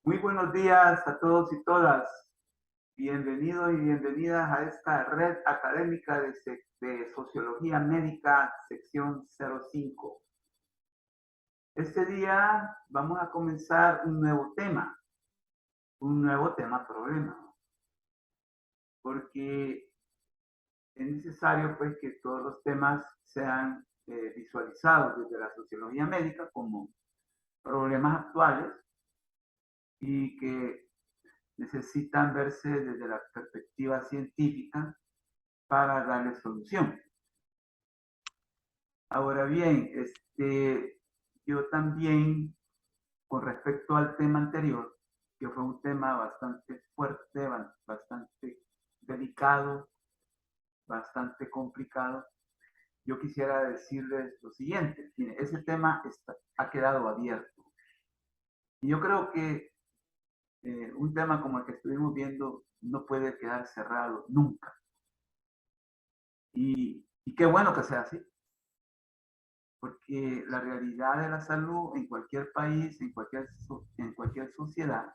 Muy buenos días a todos y todas. Bienvenidos y bienvenidas a esta red académica de Sociología Médica, sección 05. Este día vamos a comenzar un nuevo tema problema, porque es necesario pues que todos los temas sean visualizados desde la sociología médica como problemas actuales y que necesitan verse desde la perspectiva científica para darle solución. Ahora bien, yo también, con respecto al tema anterior, que fue un tema bastante fuerte, bastante delicado, bastante complicado, yo quisiera decirles lo siguiente. Mire, ese tema ha quedado abierto. Y yo creo que un tema como el que estuvimos viendo no puede quedar cerrado nunca. Y qué bueno que sea así, porque la realidad de la salud en cualquier país, en cualquier sociedad,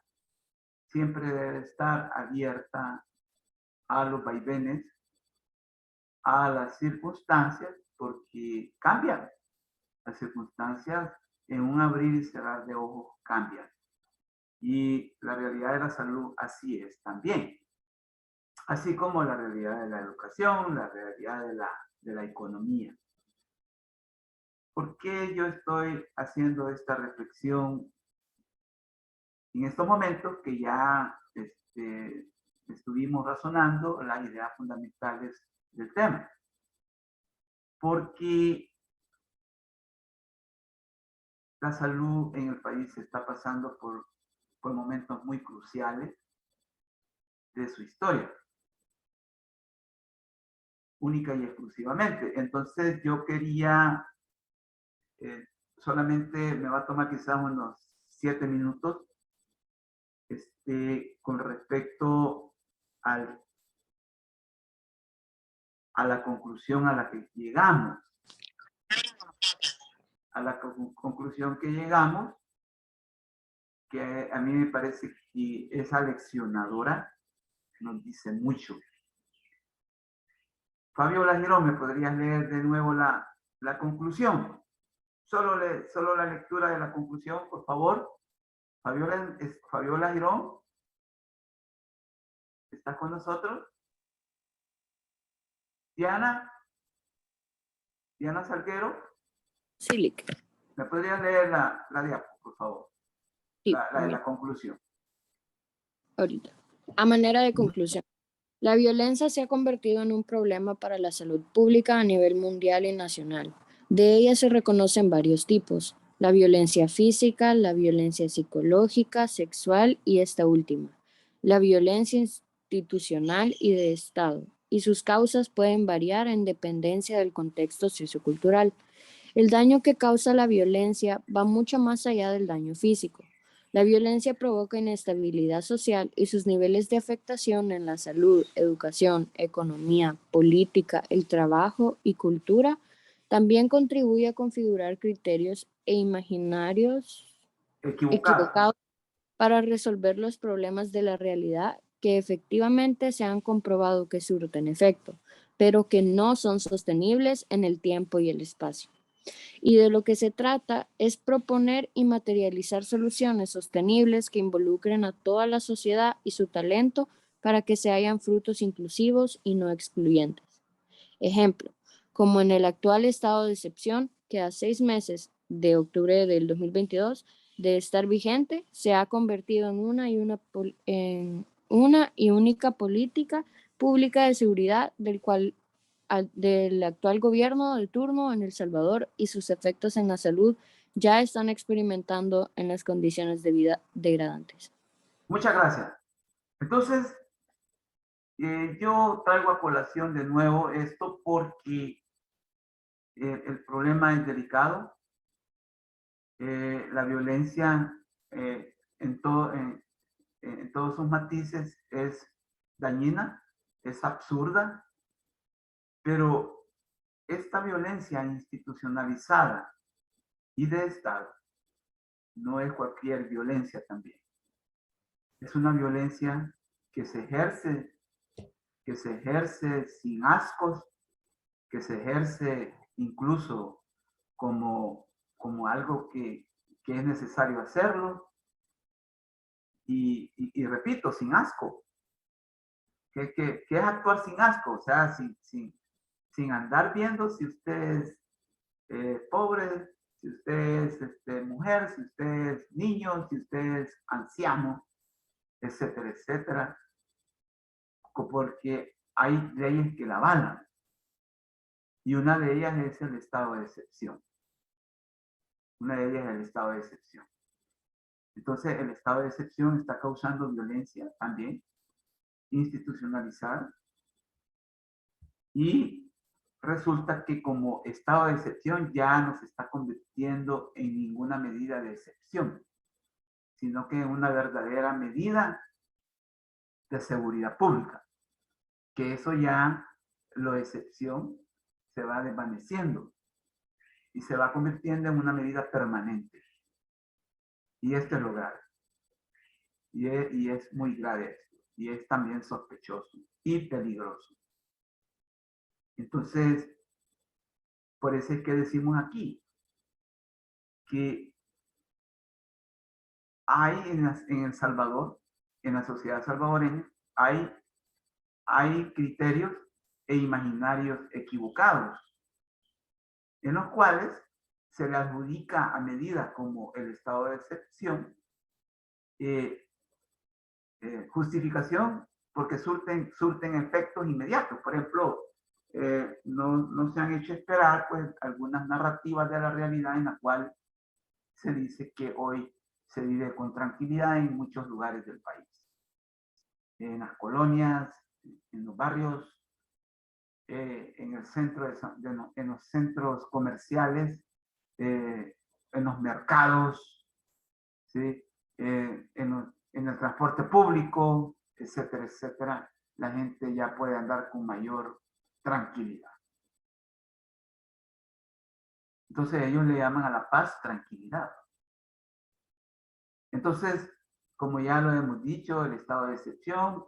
siempre debe estar abierta a los vaivenes, a las circunstancias, porque cambian. Las circunstancias en un abrir y cerrar de ojos cambian. Y la realidad de la salud así es también. Así como la realidad de la educación, la realidad de la economía. ¿Por qué yo estoy haciendo esta reflexión en estos momentos que ya estuvimos razonando las ideas fundamentales del tema? Porque la salud en el país está pasando por momentos muy cruciales de su historia, única y exclusivamente. Entonces yo quería, solamente me va a tomar quizás unos 7 minutos, con respecto a la conclusión a la que llegamos. A la conclusión que llegamos, que a mí me parece que es aleccionadora, nos dice mucho. Fabiola Girón, ¿me podrías leer de nuevo la conclusión? Solo la lectura de la conclusión, por favor. Fabiola Girón, ¿estás con nosotros? Diana Salguero. Sí, ¿Me podrías leer la diapo, por favor? sí, La conclusión. ahorita. A manera de conclusión, la violencia se ha convertido en un problema para la salud pública a nivel mundial y nacional. De ella se reconocen varios tipos: la violencia física, la violencia psicológica, sexual y esta última, la violencia institucional y de Estado, y sus causas pueden variar en dependencia del contexto sociocultural. El daño que causa la violencia va mucho más allá del daño físico. La violencia provoca inestabilidad social y sus niveles de afectación en la salud, educación, economía, política, el trabajo y cultura también contribuye a configurar criterios e imaginarios equivocados para resolver los problemas de la realidad que efectivamente se han comprobado que surten efecto, pero que no son sostenibles en el tiempo y el espacio. Y de lo que se trata es proponer y materializar soluciones sostenibles que involucren a toda la sociedad y su talento para que se hayan frutos inclusivos y no excluyentes. Ejemplo, como en el actual estado de excepción, que a 6 meses de octubre del 2022 de estar vigente, se ha convertido en una y única política pública de seguridad del actual gobierno de turno en El Salvador, y sus efectos en la salud ya están experimentando en las condiciones de vida degradantes. Muchas gracias. Entonces, yo traigo a colación de nuevo esto porque el problema es delicado. La violencia en todos sus matices es dañina, es absurda, pero esta violencia institucionalizada y de Estado no es cualquier violencia también. Es una violencia que se ejerce sin ascos, que se ejerce incluso como algo que es necesario hacerlo. Y repito, sin asco. ¿Qué es actuar sin asco? O sea, sin andar viendo si usted es pobre, si usted es mujer, si usted es niño, si usted es anciano, etcétera, etcétera. Porque hay leyes que la avalan. Y una de ellas es el estado de excepción. Una de ellas es el estado de excepción. Entonces, el estado de excepción está causando violencia también institucionalizada. Y resulta que como estado de excepción ya no se está convirtiendo en ninguna medida de excepción, sino que en una verdadera medida de seguridad pública. Que eso ya, lo de excepción, se va desvaneciendo y se va convirtiendo en una medida permanente. Y esto es lo grave. Y es muy grave esto. Y es también sospechoso y peligroso. Entonces, por eso es que decimos aquí que hay en El Salvador, en la sociedad salvadoreña, hay criterios e imaginarios equivocados, en los cuales se le adjudica a medidas como el estado de excepción justificación porque surten efectos inmediatos. Por ejemplo, no se han hecho esperar pues algunas narrativas de la realidad en la cual se dice que hoy se vive con tranquilidad en muchos lugares del país. En las colonias, en los barrios, en el centro en los centros comerciales, en los mercados, ¿sí? En el transporte público, etcétera, etcétera, la gente ya puede andar con mayor tranquilidad. Entonces ellos le llaman a la paz tranquilidad. Entonces, como ya lo hemos dicho, el estado de excepción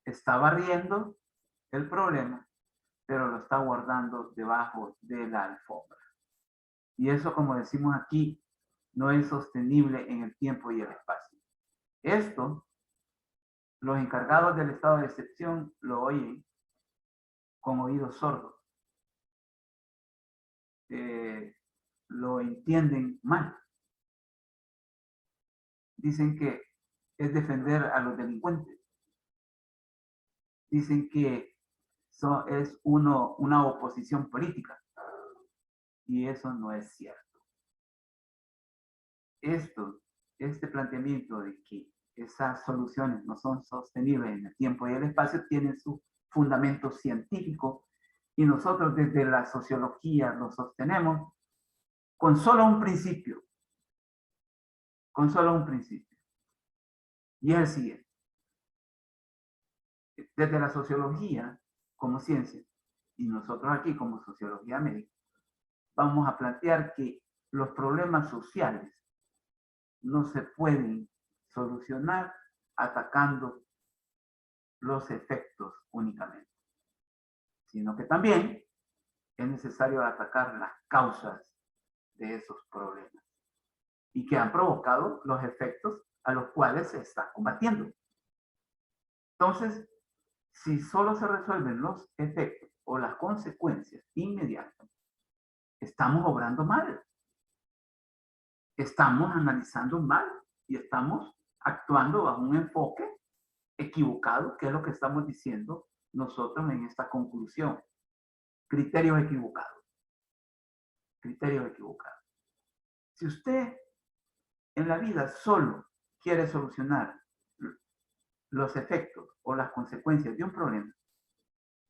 está barriendo el problema, pero lo está guardando debajo de la alfombra. Y eso, como decimos aquí, no es sostenible en el tiempo y el espacio. Esto, los encargados del estado de excepción lo oyen con oídos sordos. Lo entienden mal. Dicen que es defender a los delincuentes. Dicen que es una oposición política. Y eso no es cierto. Este planteamiento de que esas soluciones no son sostenibles en el tiempo y el espacio tiene su fundamento científico y nosotros desde la sociología lo sostenemos con solo un principio. Con solo un principio. Y es el siguiente. Desde la sociología como ciencia y nosotros aquí como sociología médica, vamos a plantear que los problemas sociales no se pueden solucionar atacando los efectos únicamente, sino que también es necesario atacar las causas de esos problemas y que han provocado los efectos a los cuales se está combatiendo. Entonces, si solo se resuelven los efectos o las consecuencias inmediatas, estamos obrando mal. Estamos analizando mal y estamos actuando bajo un enfoque equivocado, que es lo que estamos diciendo nosotros en esta conclusión. Criterios equivocados. Criterios equivocados. Si usted en la vida solo quiere solucionar los efectos o las consecuencias de un problema,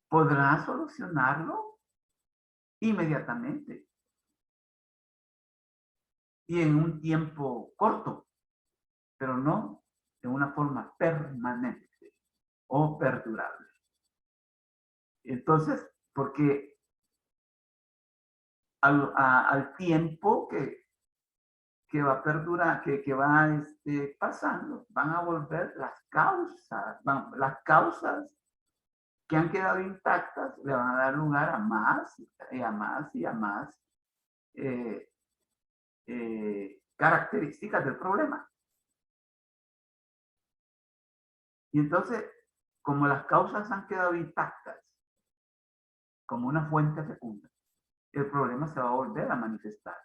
podrá solucionarlo inmediatamente y en un tiempo corto, pero no de una forma permanente o perdurable. Entonces, porque al tiempo que va a perdurar, que va pasando, van a volver las causas que han quedado intactas le van a dar lugar a más y a más y a más eh, características del problema. Y entonces, como las causas han quedado intactas, como una fuente fecunda, el problema se va a volver a manifestar.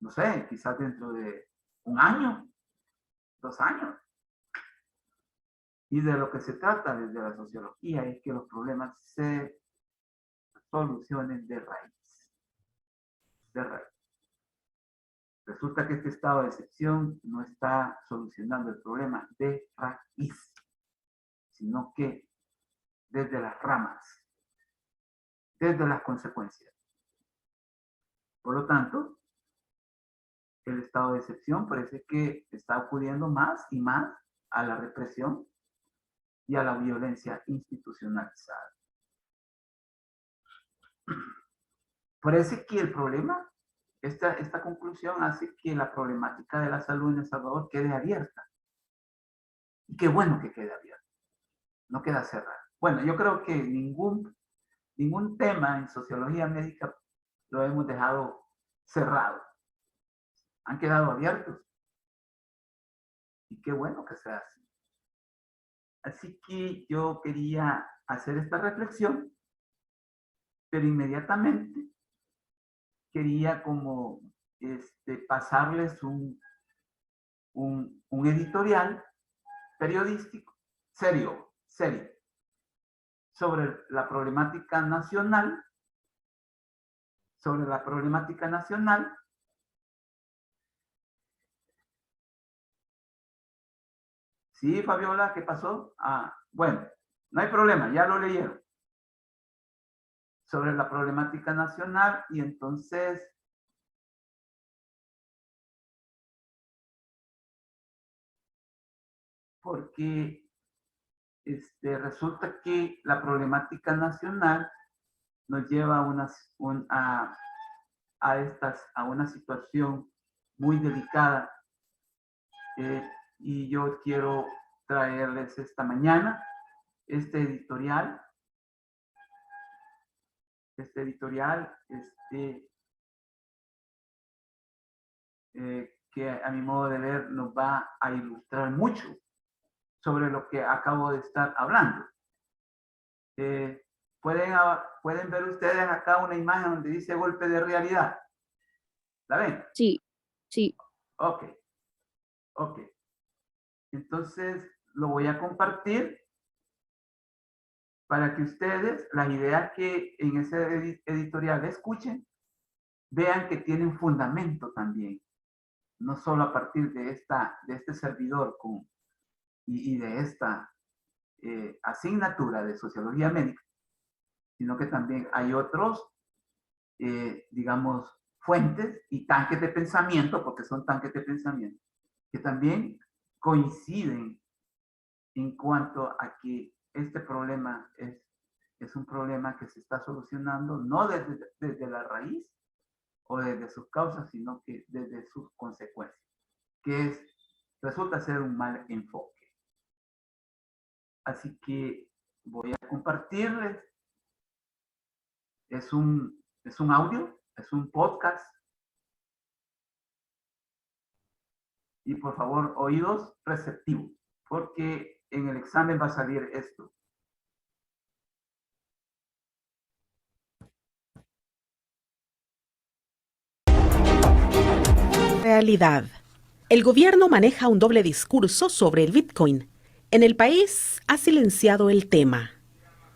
No sé, quizás dentro de 1 año, 2 años. Y de lo que se trata desde la sociología es que los problemas se solucionen de raíz. De raíz. Resulta que este estado de excepción no está solucionando el problema de raíz, sino que desde las ramas, desde las consecuencias. Por lo tanto, el estado de excepción parece que está acudiendo más y más a la represión y a la violencia institucionalizada. Parece que el problema, esta conclusión hace que la problemática de la salud en El Salvador quede abierta. Y qué bueno que quede abierta, no queda cerrada. Bueno, yo creo que ningún tema en sociología médica lo hemos dejado cerrado. Han quedado abiertos. Y qué bueno que sea así. Así que yo quería hacer esta reflexión, pero inmediatamente quería como pasarles un editorial periodístico serio, sobre la problemática nacional, Sí, Fabiola, ¿qué pasó? Bueno, no hay problema, ya lo leyeron. Sobre la problemática nacional y entonces porque resulta que la problemática nacional nos lleva a una situación muy delicada y yo quiero traerles esta mañana este editorial que a mi modo de ver nos va a ilustrar mucho sobre lo que acabo de estar hablando. ¿Pueden ver ustedes acá una imagen donde dice golpe de realidad? ¿La ven? Sí, sí. Ok. Entonces lo voy a compartir para que ustedes, las ideas que en ese editorial escuchen, vean que tienen fundamento también. No solo a partir de este servidor y de esta asignatura de sociología médica, sino que también hay otros, digamos, fuentes y tanques de pensamiento, porque son tanques de pensamiento, que también coinciden en cuanto a que este problema es un problema que se está solucionando no desde la raíz o desde sus causas, sino que desde sus consecuencias, que resulta ser un mal enfoque. Así que voy a compartirles. Es un audio, es un podcast. Y por favor, oídos receptivos, porque en el examen va a salir esto. Realidad. El gobierno maneja un doble discurso sobre el Bitcoin. En el país ha silenciado el tema.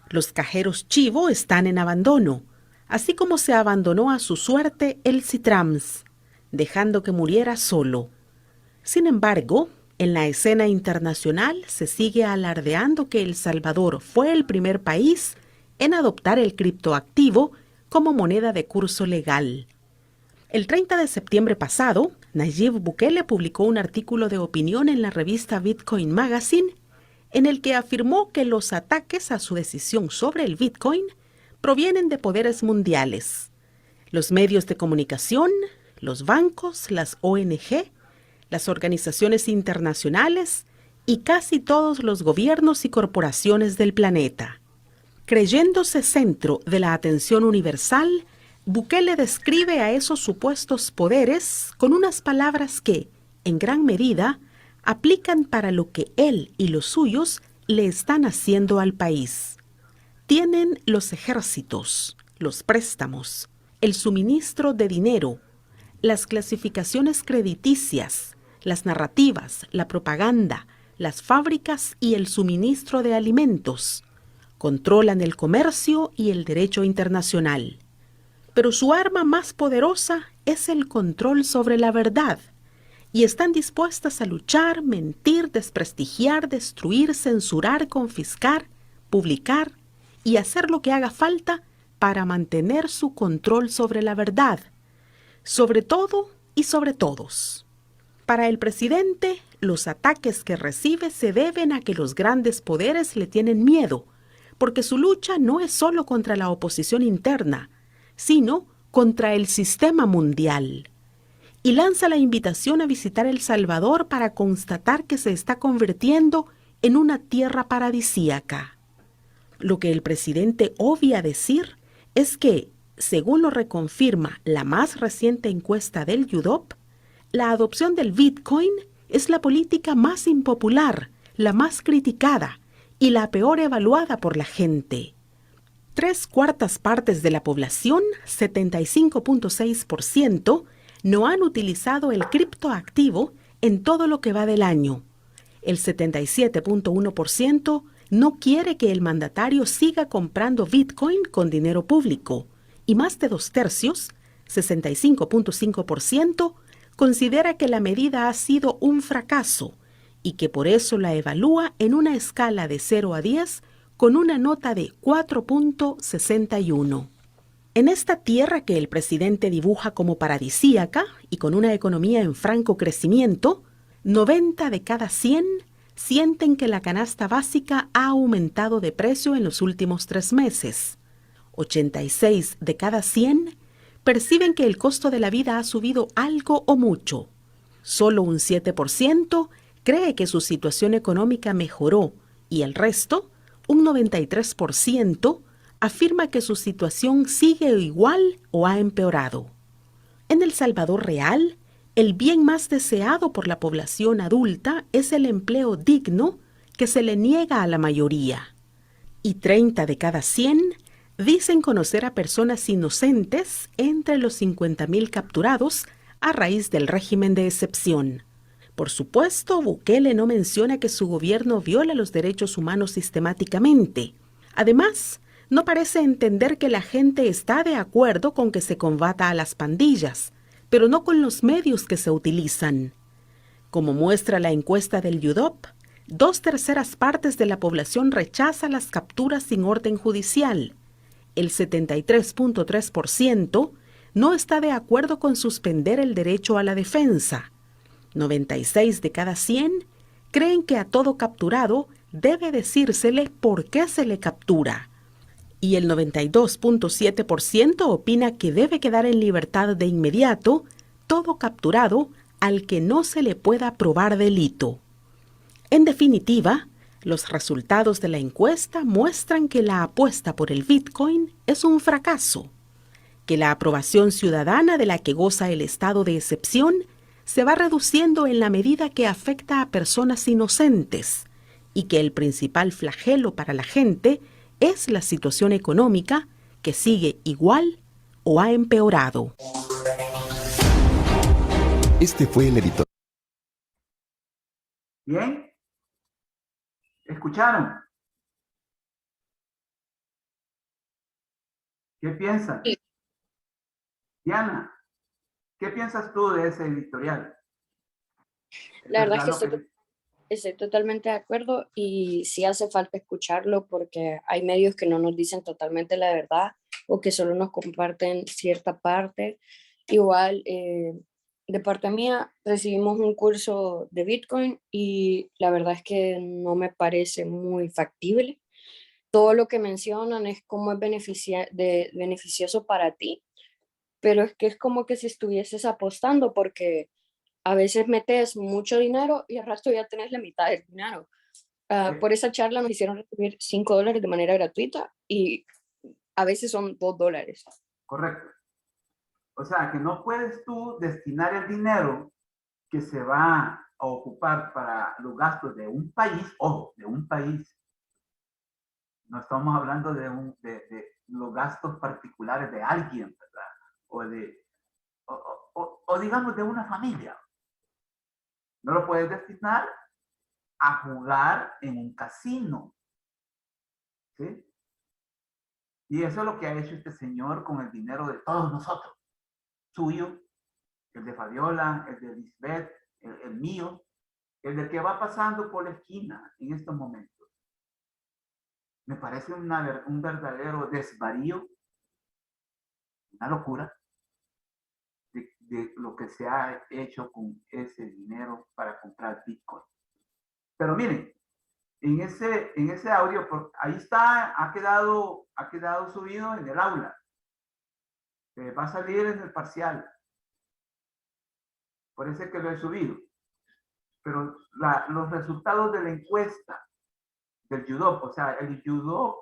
Los cajeros chivo están en abandono, así como se abandonó a su suerte el Citrams, dejando que muriera solo. Sin embargo, en la escena internacional se sigue alardeando que El Salvador fue el primer país en adoptar el criptoactivo como moneda de curso legal. El 30 de septiembre pasado, Nayib Bukele publicó un artículo de opinión en la revista Bitcoin Magazine en el que afirmó que los ataques a su decisión sobre el Bitcoin provienen de poderes mundiales: los medios de comunicación, los bancos, las ONG, las organizaciones internacionales y casi todos los gobiernos y corporaciones del planeta. Creyéndose centro de la atención universal, Bukele describe a esos supuestos poderes con unas palabras que, en gran medida, aplican para lo que él y los suyos le están haciendo al país. Tienen los ejércitos, los préstamos, el suministro de dinero, las clasificaciones crediticias, las narrativas, la propaganda, las fábricas y el suministro de alimentos. Controlan el comercio y el derecho internacional. Pero su arma más poderosa es el control sobre la verdad, y están dispuestas a luchar, mentir, desprestigiar, destruir, censurar, confiscar, publicar y hacer lo que haga falta para mantener su control sobre la verdad, sobre todo y sobre todos. Para el presidente, los ataques que recibe se deben a que los grandes poderes le tienen miedo, porque su lucha no es solo contra la oposición interna, sino contra el sistema mundial. Y lanza la invitación a visitar El Salvador para constatar que se está convirtiendo en una tierra paradisíaca. Lo que el presidente obvia decir es que, según lo reconfirma la más reciente encuesta del UDOP, la adopción del Bitcoin es la política más impopular, la más criticada y la peor evaluada por la gente. 3/4 partes de la población, 75.6%, no han utilizado el criptoactivo en todo lo que va del año. El 77.1% no quiere que el mandatario siga comprando Bitcoin con dinero público, y más de 2/3, 65.5%, considera que la medida ha sido un fracaso y que por eso la evalúa en una escala de 0 a 10 con una nota de 4.61. En esta tierra que el presidente dibuja como paradisíaca y con una economía en franco crecimiento, 90 de cada 100 sienten que la canasta básica ha aumentado de precio en los últimos 3 meses. 86 de cada 100 perciben que el costo de la vida ha subido algo o mucho. Solo un 7% cree que su situación económica mejoró y el resto, un 93%, afirma que su situación sigue igual o ha empeorado. En El Salvador real, el bien más deseado por la población adulta es el empleo digno que se le niega a la mayoría. Y 30 de cada 100 dicen conocer a personas inocentes entre los 50.000 capturados a raíz del régimen de excepción. Por supuesto, Bukele no menciona que su gobierno viola los derechos humanos sistemáticamente. Además, no parece entender que la gente está de acuerdo con que se combata a las pandillas, pero no con los medios que se utilizan. Como muestra la encuesta del UDOP, 2/3 partes de la población rechaza las capturas sin orden judicial. El 73.3% no está de acuerdo con suspender el derecho a la defensa. 96 de cada 100 creen que a todo capturado debe decírsele por qué se le captura. Y el 92.7% opina que debe quedar en libertad de inmediato todo capturado al que no se le pueda probar delito. En definitiva, los resultados de la encuesta muestran que la apuesta por el Bitcoin es un fracaso, que la aprobación ciudadana de la que goza el estado de excepción se va reduciendo en la medida que afecta a personas inocentes y que el principal flagelo para la gente es la situación económica que sigue igual o ha empeorado. Este fue el editor. Bien. ¿Escucharon? ¿Qué piensan? Sí. Diana, ¿qué piensas tú de ese editorial? La verdad es que ¿Verdad lo estoy totalmente de acuerdo y sí hace falta escucharlo porque hay medios que no nos dicen totalmente la verdad o que solo nos comparten cierta parte. Igual, de parte mía, recibimos un curso de Bitcoin y la verdad es que no me parece muy factible. todo lo que mencionan es cómo es beneficioso para ti, pero es que es como que si estuvieses apostando porque a veces metes mucho dinero y al rato ya tenés la mitad del dinero. Por esa charla nos hicieron recibir $5 de manera gratuita y a veces son $2. Correcto. O sea, que no puedes tú destinar el dinero que se va a ocupar para los gastos de un país, ojo, de un país. No estamos hablando de los gastos particulares de alguien, ¿verdad? O digamos de una familia. No lo puedes destinar a jugar en un casino. ¿Sí? Y eso es lo que ha hecho este señor con el dinero de todos nosotros. Suyo, el de Fabiola, el de Lisbeth, el mío, el del que va pasando por la esquina en estos momentos. Me parece un verdadero desvarío, una locura de lo que se ha hecho con ese dinero para comprar Bitcoin. Pero miren, en ese audio, ahí está, ha quedado subido en el aula. Va a salir en el parcial. Por eso es que lo he subido. Pero los resultados de la encuesta del JUDOP, o sea, el JUDOP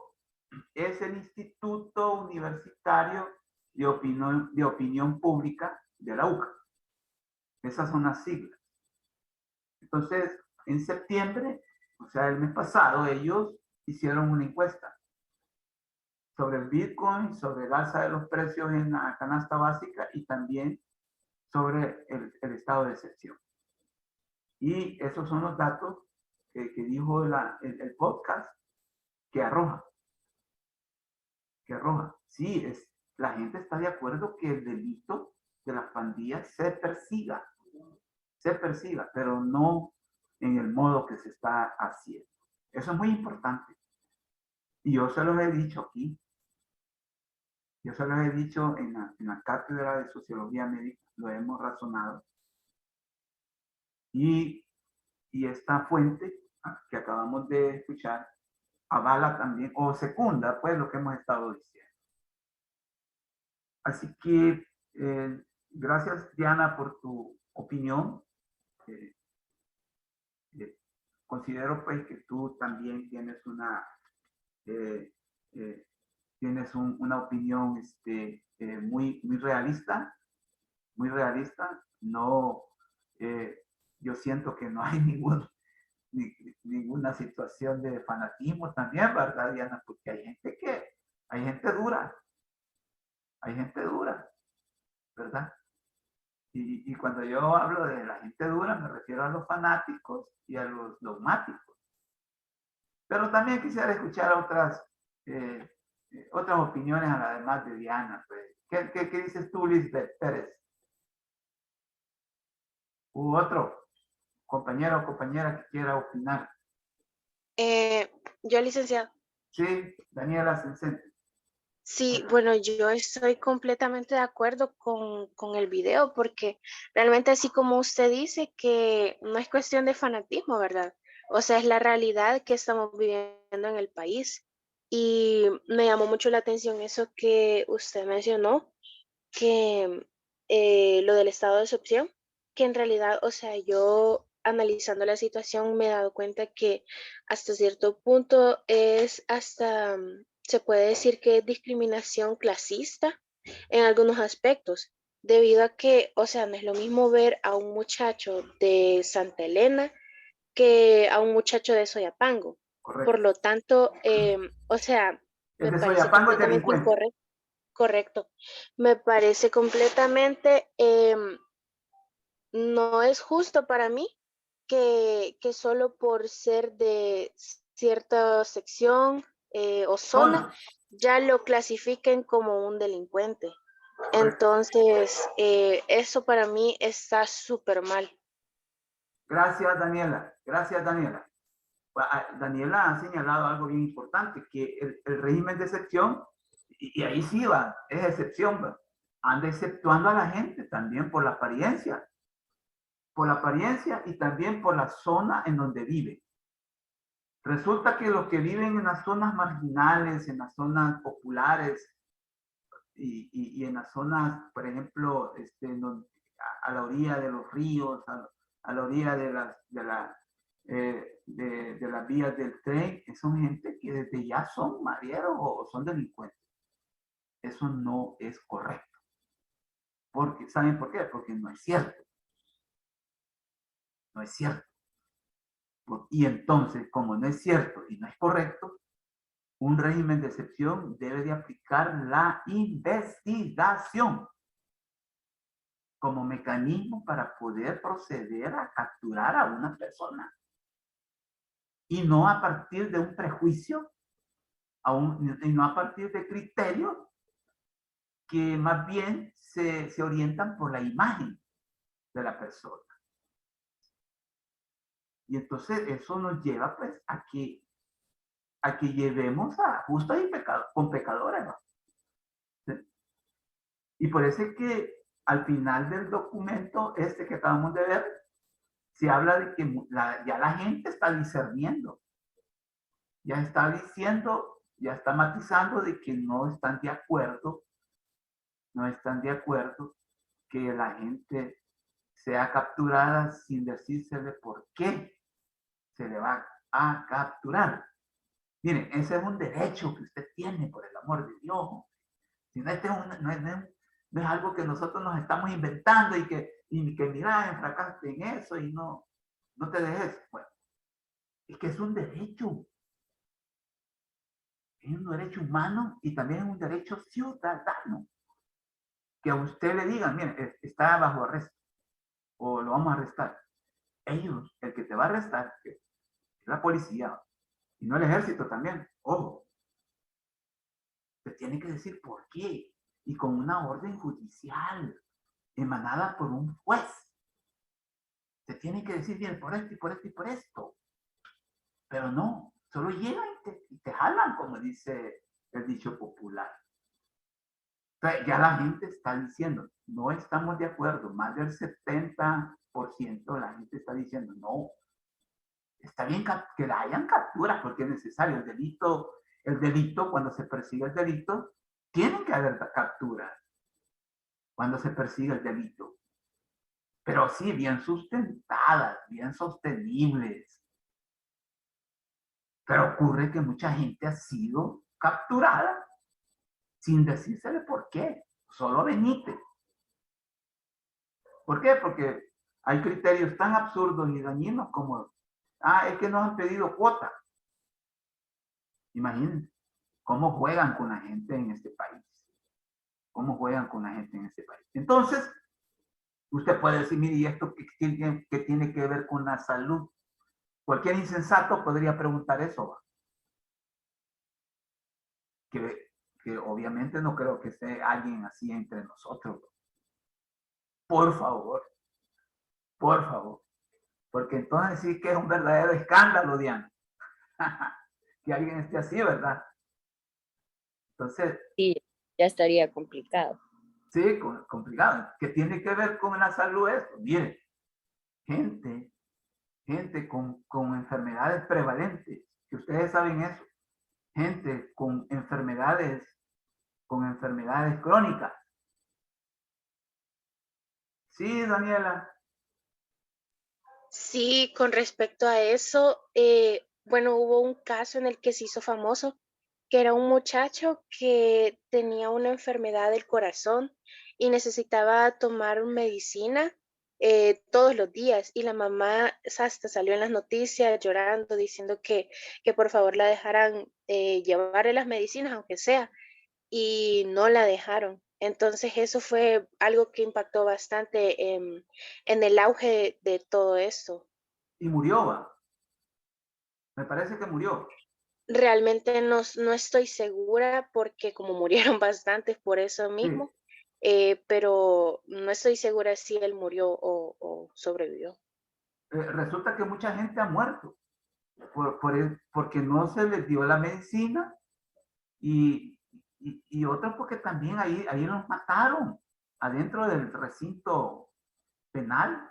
es el Instituto Universitario de Opinión Pública de la UCA. Esas son las siglas. Entonces, en septiembre, o sea, el mes pasado, ellos hicieron una encuesta sobre el Bitcoin, sobre el alza de los precios en la canasta básica y también sobre el estado de excepción. Y esos son los datos que dijo el podcast que arroja. Sí, la gente está de acuerdo que el delito de las pandillas se persiga, pero no en el modo que se está haciendo. Eso es muy importante. Y yo se los he dicho aquí. Yo se los he dicho en la cátedra de Sociología Médica, lo hemos razonado. Y esta fuente que acabamos de escuchar avala también o secunda pues lo que hemos estado diciendo. Así que gracias Diana por tu opinión. Considero pues que tú también tienes una opinión muy realista, muy realista. No, yo siento que no hay ninguna situación de fanatismo también, ¿verdad, Diana? Porque hay gente dura, ¿verdad? Y cuando yo hablo de la gente dura, me refiero a los fanáticos y a los dogmáticos. Pero también quisiera escuchar otras opiniones además de Diana. Pues. ¿Qué dices tú, Lisbeth Pérez? ¿U otro compañero o compañera que quiera opinar? Yo, licenciado. Sí, Daniela Sencente. Sí, bueno, yo estoy completamente de acuerdo con el video porque realmente así como usted dice que no es cuestión de fanatismo, ¿verdad? O sea, es la realidad que estamos viviendo en el país. Y me llamó mucho la atención eso que usted mencionó, que lo del estado de excepción, que en realidad, o sea, yo analizando la situación me he dado cuenta que hasta cierto punto es hasta, se puede decir que es discriminación clasista en algunos aspectos, debido a que, o sea, no es lo mismo ver a un muchacho de Santa Elena que a un muchacho de Soyapango. Correcto. Por lo tanto, o sea, El me de parece Soyapango es completamente delincuente. incorrecto. Correcto. Me parece completamente, no es justo para mí que solo por ser de cierta sección o zona ya lo clasifiquen como un delincuente. Correcto. Entonces, eso para mí está súper mal. Gracias, Daniela. Gracias, Daniela. Daniela ha señalado algo bien importante, que el régimen de excepción, y ahí sí va, es excepción, va, anda exceptuando a la gente también por la apariencia y también por la zona en donde vive. Resulta que los que viven en las zonas marginales, en las zonas populares y en las zonas, por ejemplo, a la orilla de los ríos, a la orilla de las vías del tren, son gente que desde ya son mareros o son delincuentes. Eso no es correcto. Porque, ¿saben por qué? Porque no es cierto. No es cierto. Y entonces, como no es cierto y no es correcto, un régimen de excepción debe de aplicar la investigación como mecanismo para poder proceder a capturar a una persona. Y no a partir de un prejuicio, y no a partir de criterios que más bien se orientan por la imagen de la persona. Y entonces eso nos lleva pues a que llevemos a justos y con pecadores, ¿no? ¿Sí? Y por eso es que al final del documento que acabamos de ver, se habla de que ya la gente está discerniendo, ya está diciendo, ya está matizando de que no están de acuerdo que la gente sea capturada sin decírsele por qué se le va a capturar. Miren, ese es un derecho que usted tiene, por el amor de Dios. Si no, no es algo que nosotros nos estamos inventando y que mira, fracasaste en eso y no te dejes. Bueno, es que es un derecho. Es un derecho humano y también es un derecho ciudadano. Que a usted le digan, mire, está bajo arresto o lo vamos a arrestar. Ellos, el que te va a arrestar, es la policía y no el ejército también. Ojo, te tiene que decir por qué y con una orden judicial emanada por un juez. Te tiene que decir, bien, por esto y por esto y por esto. Pero no, solo llegan y te jalan, como dice el dicho popular. Entonces, ya la gente está diciendo, no estamos de acuerdo. Más del 70% de la gente está diciendo, no, está bien que la hayan capturas porque es necesario. El delito, cuando se persigue el delito, tiene que haber capturas cuando se persigue el delito. Pero sí, bien sustentadas, bien sostenibles. Pero ocurre que mucha gente ha sido capturada sin decírsele por qué. Solo venite. ¿Por qué? Porque hay criterios tan absurdos y dañinos como, es que nos han pedido cuota. Imagínense cómo juegan con la gente en este país. Cómo juegan con la gente en este país. Entonces, usted puede decir, mire, ¿y esto qué tiene que ver con la salud? Cualquier insensato podría preguntar eso. Que obviamente no creo que esté alguien así entre nosotros. Por favor, por favor. Porque entonces sí que es un verdadero escándalo, Diana. Que alguien esté así, ¿verdad? Entonces, Sí, ya estaría complicado. sí, complicado. ¿Qué tiene que ver con la salud esto? Mire, gente con enfermedades prevalentes, que ustedes saben eso. Gente con enfermedades crónicas. Sí, Daniela. Sí, con respecto a eso, bueno, hubo un caso en el que se hizo famoso, que era un muchacho que tenía una enfermedad del corazón y necesitaba tomar medicina todos los días y la mamá hasta salió en las noticias llorando, diciendo que por favor la dejaran llevarle las medicinas, aunque sea, y no la dejaron. Entonces eso fue algo que impactó bastante en el auge de todo esto. Y murió, va. Me parece que murió. Realmente no estoy segura porque como murieron bastantes por eso Sí. mismo, pero no estoy segura si él murió o sobrevivió. Resulta que mucha gente ha muerto porque no se les dio la medicina y otros porque también ahí los mataron adentro del recinto penal.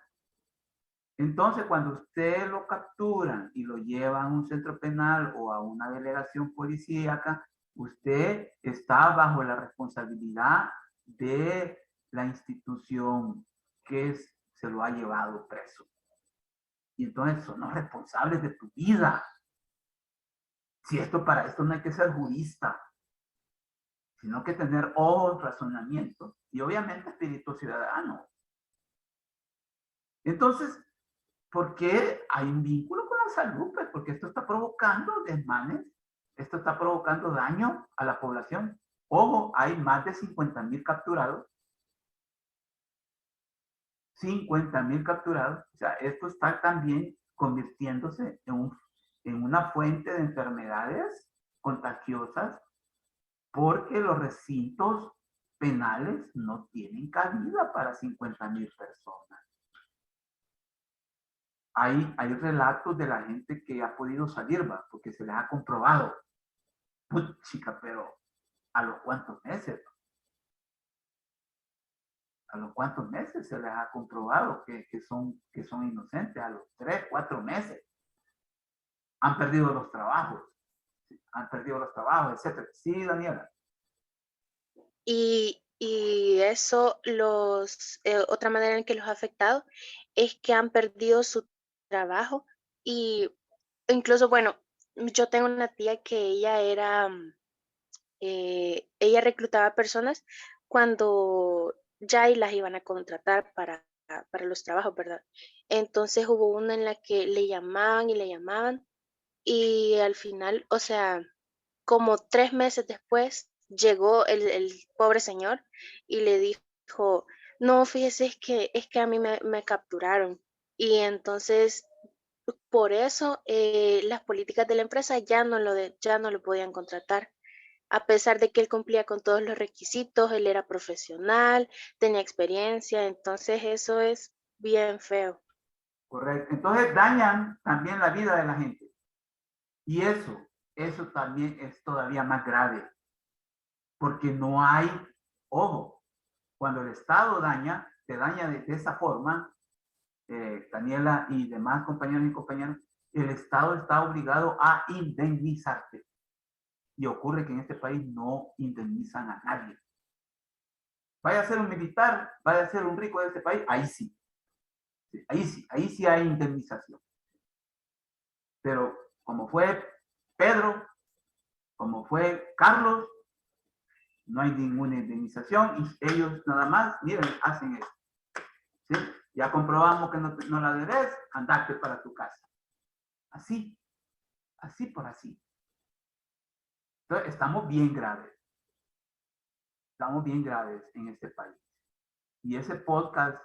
Entonces, cuando usted lo capturan y lo llevan a un centro penal o a una delegación policíaca, usted está bajo la responsabilidad de la institución que se lo ha llevado preso. Y entonces son los responsables de tu vida. Si para esto no hay que ser jurista, sino que tener ojos, razonamiento y obviamente espíritu ciudadano. Entonces, ¿por qué hay un vínculo con la salud? Pues porque esto está provocando desmanes, esto está provocando daño a la población. Ojo, hay más de 50,000 capturados. 50,000 capturados. O sea, esto está también convirtiéndose en una fuente de enfermedades contagiosas porque los recintos penales no tienen cabida para 50,000 personas. Hay relatos de la gente que ha podido salir, ¿va? Porque se les ha comprobado. Chica, pero ¿a los cuántos meses? ¿A los cuántos meses se les ha comprobado que son inocentes? A los 3, 4 meses. Han perdido los trabajos. Etcétera. Sí, Daniela. Y eso, otra manera en que los ha afectado es que han perdido su trabajo y incluso, bueno, yo tengo una tía que ella reclutaba personas cuando ya y las iban a contratar para los trabajos, ¿verdad? Entonces hubo una en la que le llamaban y le llamaban y al final, o sea, como 3 meses después llegó el pobre señor y le dijo, no, fíjese, es que a mí me capturaron. Y entonces, por eso, las políticas de la empresa ya no lo podían contratar. A pesar de que él cumplía con todos los requisitos, él era profesional, tenía experiencia, entonces eso es bien feo. Correcto. Entonces dañan también la vida de la gente. Y eso también es todavía más grave. Porque no hay, ojo, cuando el Estado te daña de esa forma, Daniela y demás compañeros y compañeras, el Estado está obligado a indemnizarte. Y ocurre que en este país no indemnizan a nadie. Vaya a ser un militar, vaya a ser un rico de este país, ahí sí. Ahí sí hay indemnización. Pero como fue Pedro, como fue Carlos, no hay ninguna indemnización y ellos nada más, miren, hacen eso. ¿Sí? Ya comprobamos que no la debes, andate para tu casa. Así por así. Entonces, estamos bien graves en este país. Y ese podcast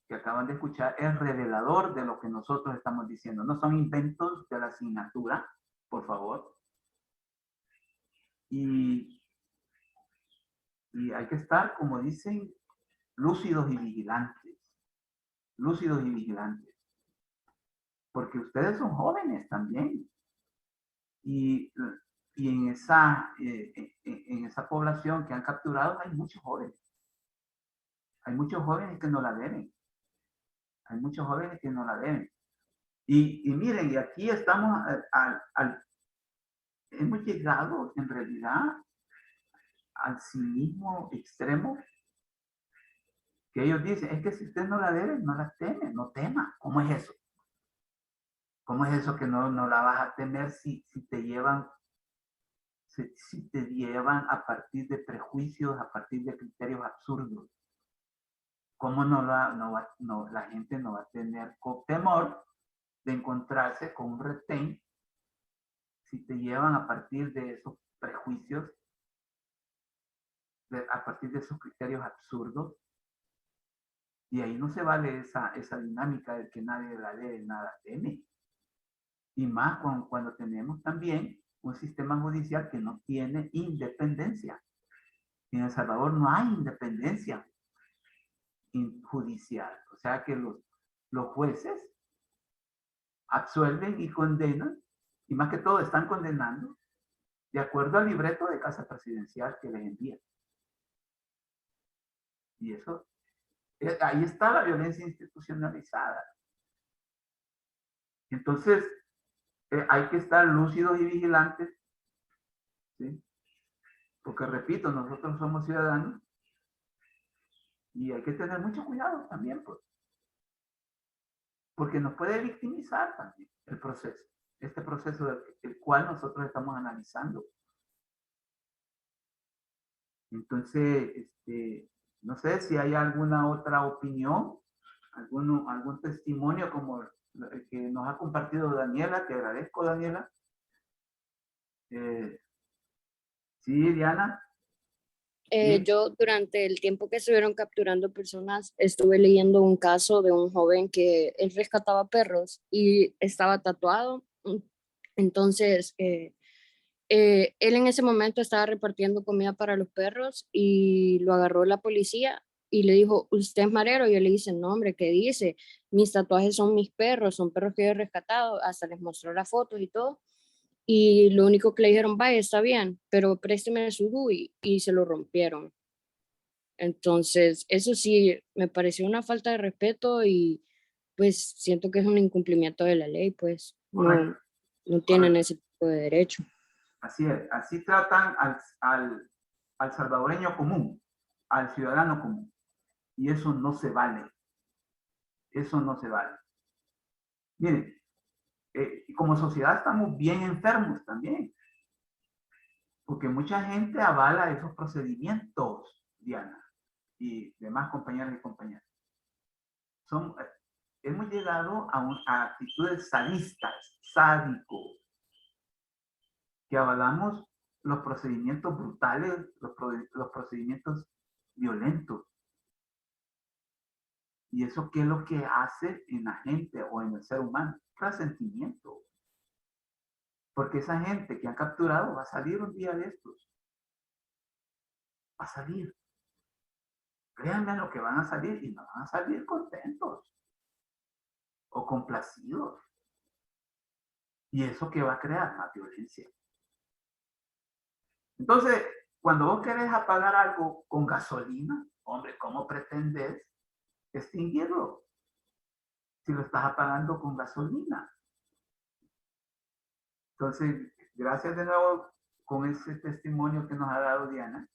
que acaban de escuchar es revelador de lo que nosotros estamos diciendo. No son inventos de la asignatura, por favor. Y hay que estar, como dicen, lúcidos y vigilantes. Lúcidos y vigilantes. Porque ustedes son jóvenes también. Y en esa población que han capturado hay muchos jóvenes. Hay muchos jóvenes que no la deben. Hay muchos jóvenes que no la deben. Y miren, y aquí estamos hemos llegado en realidad al cinismo extremo que ellos dicen, es que si usted no la debe, no la teme, no tema. ¿Cómo es eso? ¿Cómo es eso que no la vas a temer si te llevan a partir de prejuicios, a partir de criterios absurdos? ¿Cómo la gente no va a tener temor de encontrarse con un retén si te llevan a partir de esos prejuicios, a partir de esos criterios absurdos? Y ahí no se vale esa dinámica de que nadie la debe, nada teme. Y más cuando tenemos también un sistema judicial que no tiene independencia. En El Salvador no hay independencia judicial. O sea que los jueces absuelven y condenan, y más que todo están condenando de acuerdo al libreto de casa presidencial que les envía. Y eso, ahí está la violencia institucionalizada. Entonces, hay que estar lúcidos y vigilantes, ¿sí? Porque repito, nosotros somos ciudadanos y hay que tener mucho cuidado también, pues, porque nos puede victimizar también el proceso, este proceso del cual nosotros estamos analizando. Entonces, no sé si hay alguna otra opinión, algún testimonio como el que nos ha compartido Daniela, te agradezco, Daniela. Sí, Diana. Sí. Yo durante el tiempo que estuvieron capturando personas estuve leyendo un caso de un joven que él rescataba perros y estaba tatuado. Entonces, él en ese momento estaba repartiendo comida para los perros y lo agarró la policía y le dijo, ¿usted es marero? Y él le dice, no, hombre, ¿qué dice? Mis tatuajes son mis perros, son perros que yo he rescatado. Hasta les mostró las fotos y todo. Y lo único que le dijeron, vaya, está bien, pero présteme su DUI y se lo rompieron. Entonces, eso sí, me pareció una falta de respeto y pues siento que es un incumplimiento de la ley, pues Correcto. no tienen Correcto. ese tipo de derecho. Así es, así tratan al salvadoreño común, al ciudadano común. Y eso no se vale. Eso no se vale. Miren, como sociedad estamos bien enfermos también, porque mucha gente avala esos procedimientos, Diana, y demás compañeros y compañeras. Hemos llegado a actitudes sadistas, sádicos, que avalamos los procedimientos brutales, los procedimientos violentos. ¿Y eso qué es lo que hace en la gente o en el ser humano? Resentimiento. Porque esa gente que han capturado va a salir un día de estos. Va a salir. Créanme lo que van a salir y no van a salir contentos o complacidos. ¿Y eso qué va a crear? Más violencia. Entonces, cuando vos querés apagar algo con gasolina, hombre, ¿cómo pretendes extinguirlo si lo estás apagando con gasolina? Entonces, gracias de nuevo con ese testimonio que nos ha dado Diana,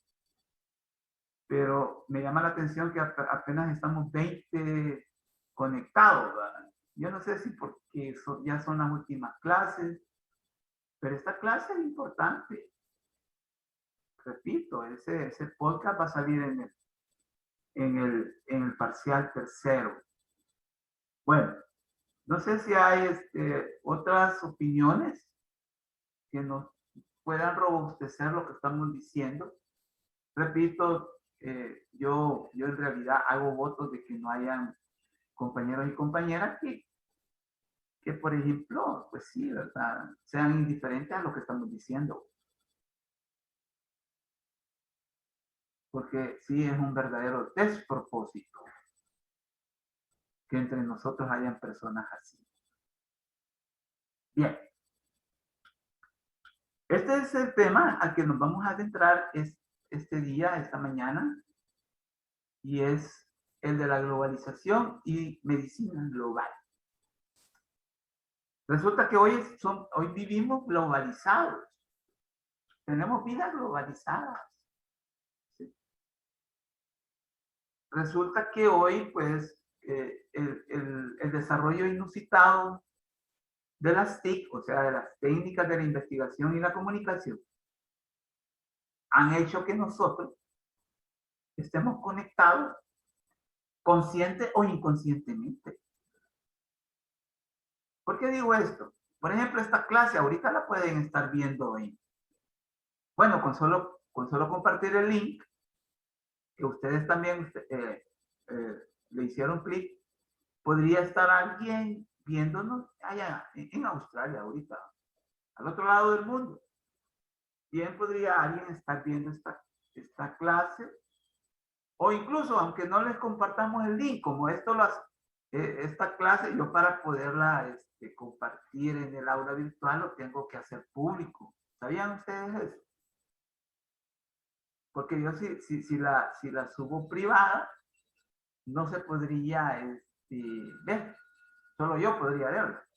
pero me llama la atención que apenas estamos 20 conectados, ¿verdad? Yo no sé si porque ya son las últimas clases, pero esta clase es importante. Repito, ese podcast va a salir en el parcial tercero. Bueno, no sé si hay otras opiniones que nos puedan robustecer lo que estamos diciendo. Repito, yo en realidad hago votos de que no hayan compañeros y compañeras que, por ejemplo, pues sí, ¿verdad? Sean indiferentes a lo que estamos diciendo. Porque sí es un verdadero despropósito que entre nosotros hayan personas así. Bien. Este es el tema al que nos vamos a adentrar este día, esta mañana, y es el de la globalización y medicina global. Resulta que hoy vivimos globalizados. Tenemos vidas globalizadas. ¿Sí? Resulta que hoy, pues, el desarrollo inusitado de las TIC, o sea, de las técnicas de la investigación y la comunicación, han hecho que nosotros estemos conectados consciente o inconscientemente. ¿Por qué digo esto? Por ejemplo, esta clase ahorita la pueden estar viendo hoy. Bueno, con solo compartir el link, que ustedes también le hicieron clic, podría estar alguien viéndonos allá en Australia ahorita, al otro lado del mundo. Bien podría alguien estar viendo esta clase, o incluso, aunque no les compartamos el link, como esta clase, yo para poderla compartir en el aula virtual lo tengo que hacer público. ¿Sabían ustedes eso? Porque yo si la subo privada, no se podría ver. Solo yo podría verla.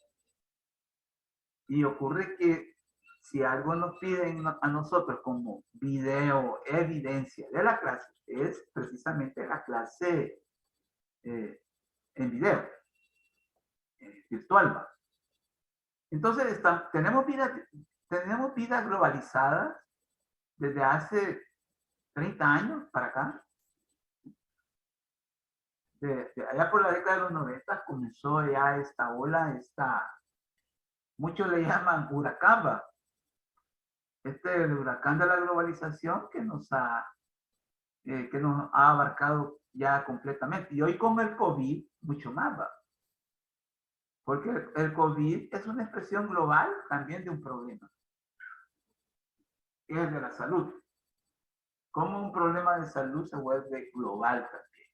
Y ocurre que si algo nos piden a nosotros como video, evidencia de la clase, es precisamente la clase en video, virtual. Entonces, tenemos vida globalizada desde hace 30 años para acá. De allá por la década de los 90 comenzó ya esta ola, muchos le llaman huracán, ¿va? El huracán de la globalización que nos ha abarcado ya completamente. Y hoy con el COVID, mucho más, ¿va? Porque el COVID es una expresión global también de un problema, que es el de la salud. Cómo un problema de salud se vuelve global también.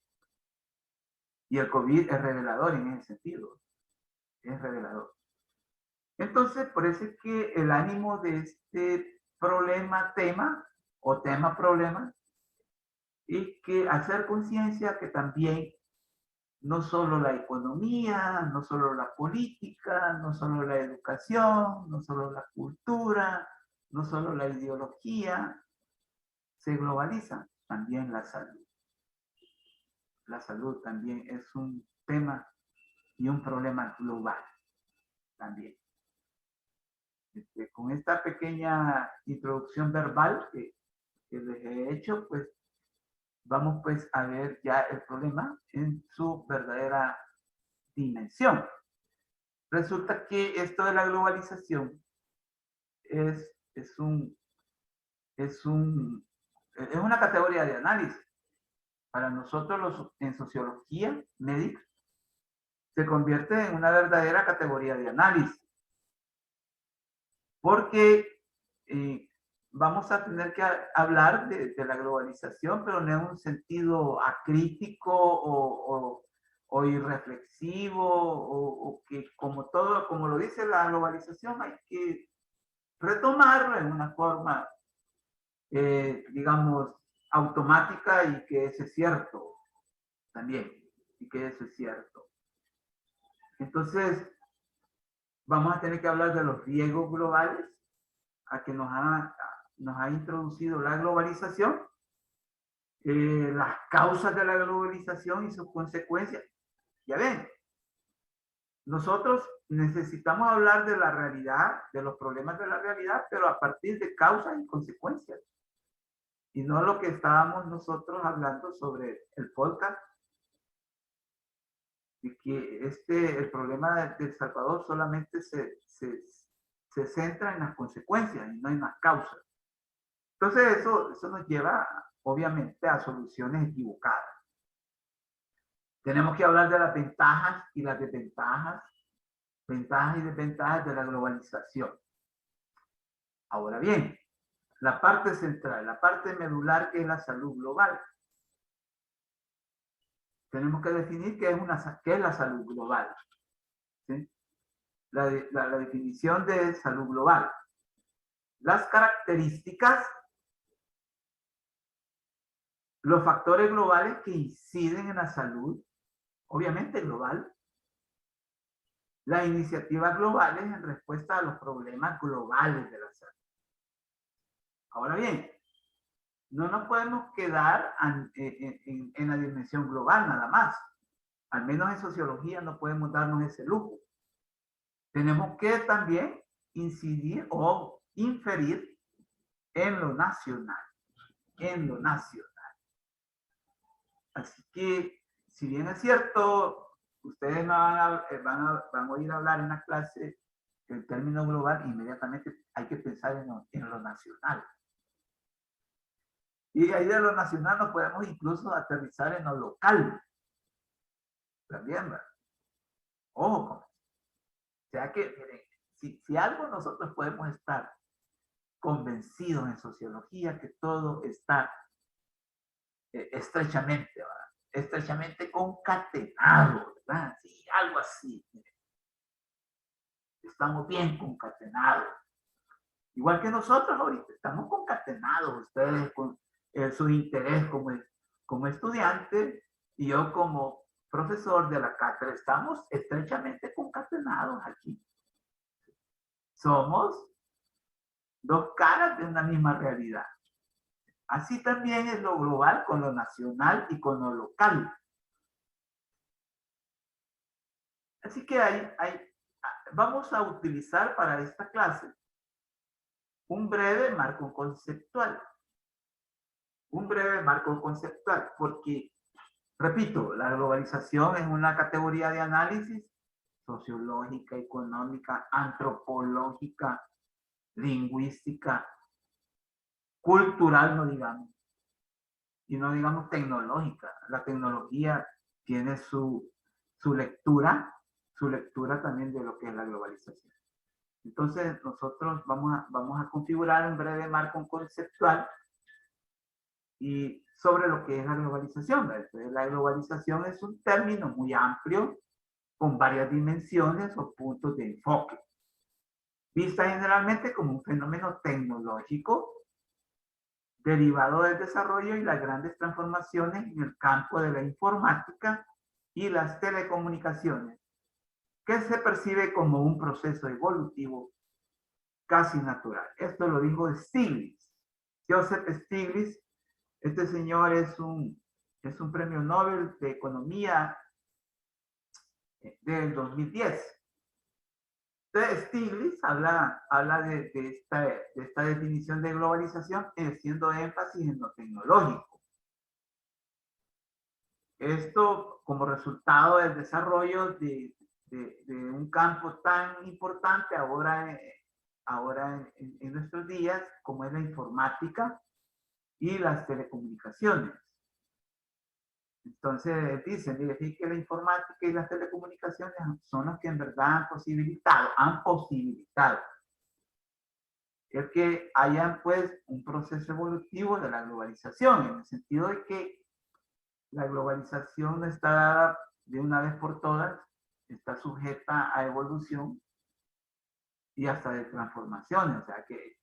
Y el COVID es revelador en ese sentido. Es revelador. Entonces, por eso es que el ánimo de este problema-tema o tema-problema es que hacer conciencia que también no solo la economía, no solo la política, no solo la educación, no solo la cultura, no solo la ideología, se globaliza, también la salud. La salud también es un tema y un problema global también. Con esta pequeña introducción verbal que les he hecho, pues vamos pues a ver ya el problema en su verdadera dimensión. Resulta que esto de la globalización es una categoría de análisis. Para nosotros en sociología médica se convierte en una verdadera categoría de análisis. Porque vamos a tener que hablar de la globalización, pero no en un sentido acrítico o irreflexivo, o que como lo dice la globalización, hay que retomarlo en una forma, digamos, automática y que eso es cierto también, y que eso es cierto. Entonces, vamos a tener que hablar de los riesgos globales a que nos ha introducido la globalización, las causas de la globalización y sus consecuencias. Ya ven, nosotros necesitamos hablar de la realidad, de los problemas de la realidad, pero a partir de causas y consecuencias. Y no lo que estábamos nosotros hablando sobre el podcast, y que el problema de El Salvador solamente se centra en las consecuencias y no en las causas. Entonces eso nos lleva obviamente a soluciones equivocadas. Tenemos que hablar de las ventajas y las desventajas, ventajas y desventajas de la globalización. Ahora bien, la parte central, la parte medular, que es la salud global. Tenemos que definir qué es la salud global. ¿Sí? La definición de salud global. Las características, los factores globales que inciden en la salud, obviamente global. Las iniciativas globales en respuesta a los problemas globales de la salud. Ahora bien, no nos podemos quedar en la dimensión global nada más. Al menos en sociología no podemos darnos ese lujo. Tenemos que también incidir o inferir en lo nacional. En lo nacional. Así que, si bien es cierto, ustedes van a oír hablar en la clase el término global, inmediatamente hay que pensar en lo nacional. Y ahí de lo nacional nos podemos incluso aterrizar en lo local. También, ¿verdad? Ojo con eso. O sea que, miren, si algo nosotros podemos estar convencidos en sociología, que todo está estrechamente, ¿verdad? Estrechamente concatenado, ¿verdad? Sí, algo así. Miren. Estamos bien concatenados. Igual que nosotros ahorita, estamos concatenados. Ustedes con su interés como estudiante y yo como profesor de la cátedra, estamos estrechamente concatenados aquí. Somos dos caras de una misma realidad. Así también es lo global con lo nacional y con lo local. Así que vamos a utilizar para esta clase un breve marco conceptual. Un breve marco conceptual, porque, repito, la globalización es una categoría de análisis sociológica, económica, antropológica, lingüística, cultural, no digamos, y no digamos tecnológica. La tecnología tiene su lectura también de lo que es la globalización. Entonces, nosotros vamos a configurar un breve marco conceptual y sobre lo que es la globalización. Entonces, la globalización es un término muy amplio con varias dimensiones o puntos de enfoque, vista generalmente como un fenómeno tecnológico derivado del desarrollo y las grandes transformaciones en el campo de la informática y las telecomunicaciones, que se percibe como un proceso evolutivo casi natural. Esto lo dijo Stiglitz. Joseph Stiglitz, este señor es un premio Nobel de Economía del 2010. Entonces, Stiglitz habla de esta definición de globalización haciendo énfasis en lo tecnológico. Esto como resultado del desarrollo de un campo tan importante ahora en nuestros días como es la informática y las telecomunicaciones. Entonces dicen, mire, sí que la informática y las telecomunicaciones son los que en verdad han posibilitado el que haya pues un proceso evolutivo de la globalización, en el sentido de que la globalización no está dada de una vez por todas, está sujeta a evolución y hasta de transformaciones. O sea que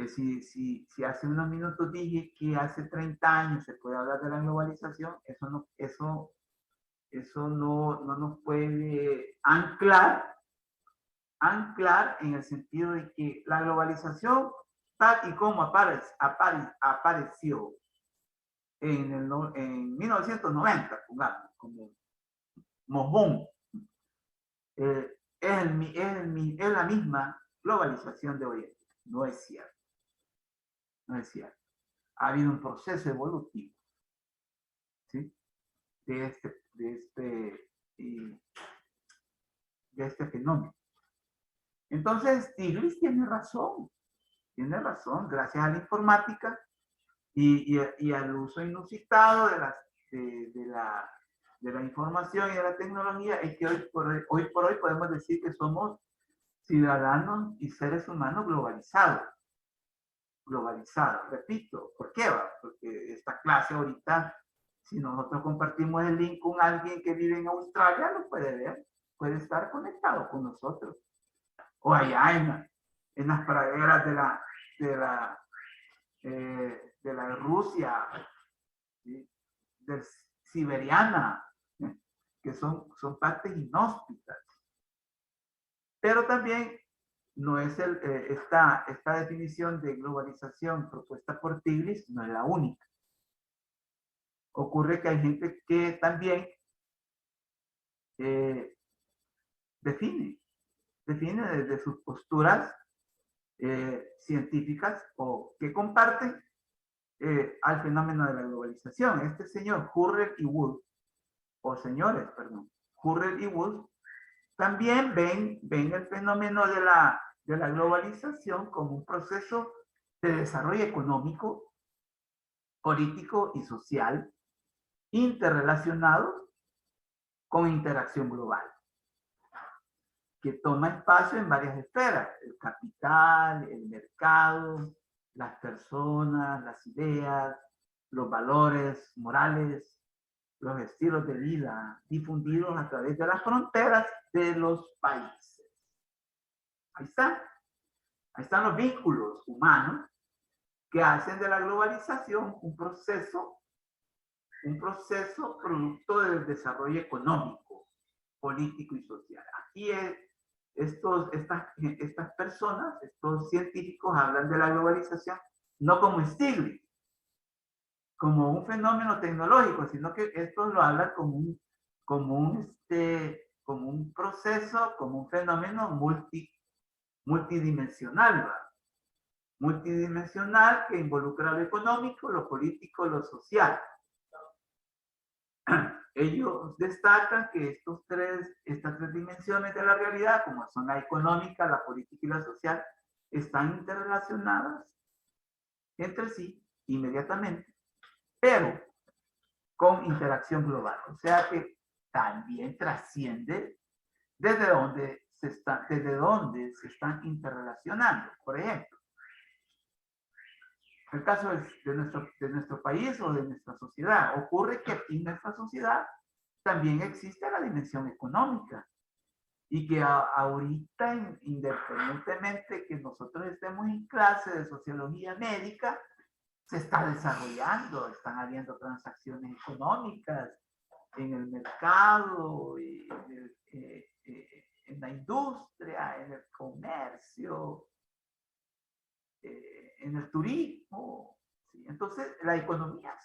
si hace unos minutos dije que hace 30 años se puede hablar de la globalización, eso no nos puede anclar en el sentido de que la globalización, tal y como apareció en 1990, como mojón, es la misma globalización de hoy en día. No es cierto. No es cierto. Ha habido un proceso evolutivo, ¿sí? de este fenómeno. Entonces, Stiglitz tiene razón, gracias a la informática y al uso inusitado de la información y de la tecnología, es que hoy por hoy podemos decir que somos ciudadanos y seres humanos globalizados. Repito, ¿por qué? Porque esta clase ahorita, si nosotros compartimos el link con alguien que vive en Australia, lo puede ver, puede estar conectado con nosotros. O allá en las praderas de la Rusia, ¿sí? Del siberiana, que son partes inhóspitas. Pero también no es esta definición de globalización propuesta por Stiglitz no es la única. Ocurre que hay gente que también define desde sus posturas científicas o que comparten al fenómeno de la globalización. Este señor Hurrell y Wood, Hurrell y Wood, también ven el fenómeno de la globalización como un proceso de desarrollo económico, político y social interrelacionados con interacción global, que toma espacio en varias esferas: el capital, el mercado, las personas, las ideas, los valores morales, los estilos de vida difundidos a través de las fronteras de los países. Ahí están los vínculos humanos que hacen de la globalización un proceso producto del desarrollo económico, político y social. Aquí estas personas, estos científicos hablan de la globalización no como Stiglitz, como un fenómeno tecnológico, sino que estos lo hablan como un proceso, como un fenómeno multidimensional, ¿verdad? Multidimensional que involucra lo económico, lo político, lo social. Ellos destacan que estas tres dimensiones de la realidad, como son la económica, la política y la social, están interrelacionadas entre sí inmediatamente, pero con interacción global. O sea que también trasciende desde donde se están interrelacionando. Por ejemplo, el caso de nuestro país o de nuestra sociedad. Ocurre que aquí en nuestra sociedad también existe la dimensión económica y que ahorita, independientemente que nosotros estemos en clase de sociología médica, se está desarrollando, están habiendo transacciones económicas en el mercado, en la industria, en el comercio, en el turismo. ¿Sí? Entonces, la economía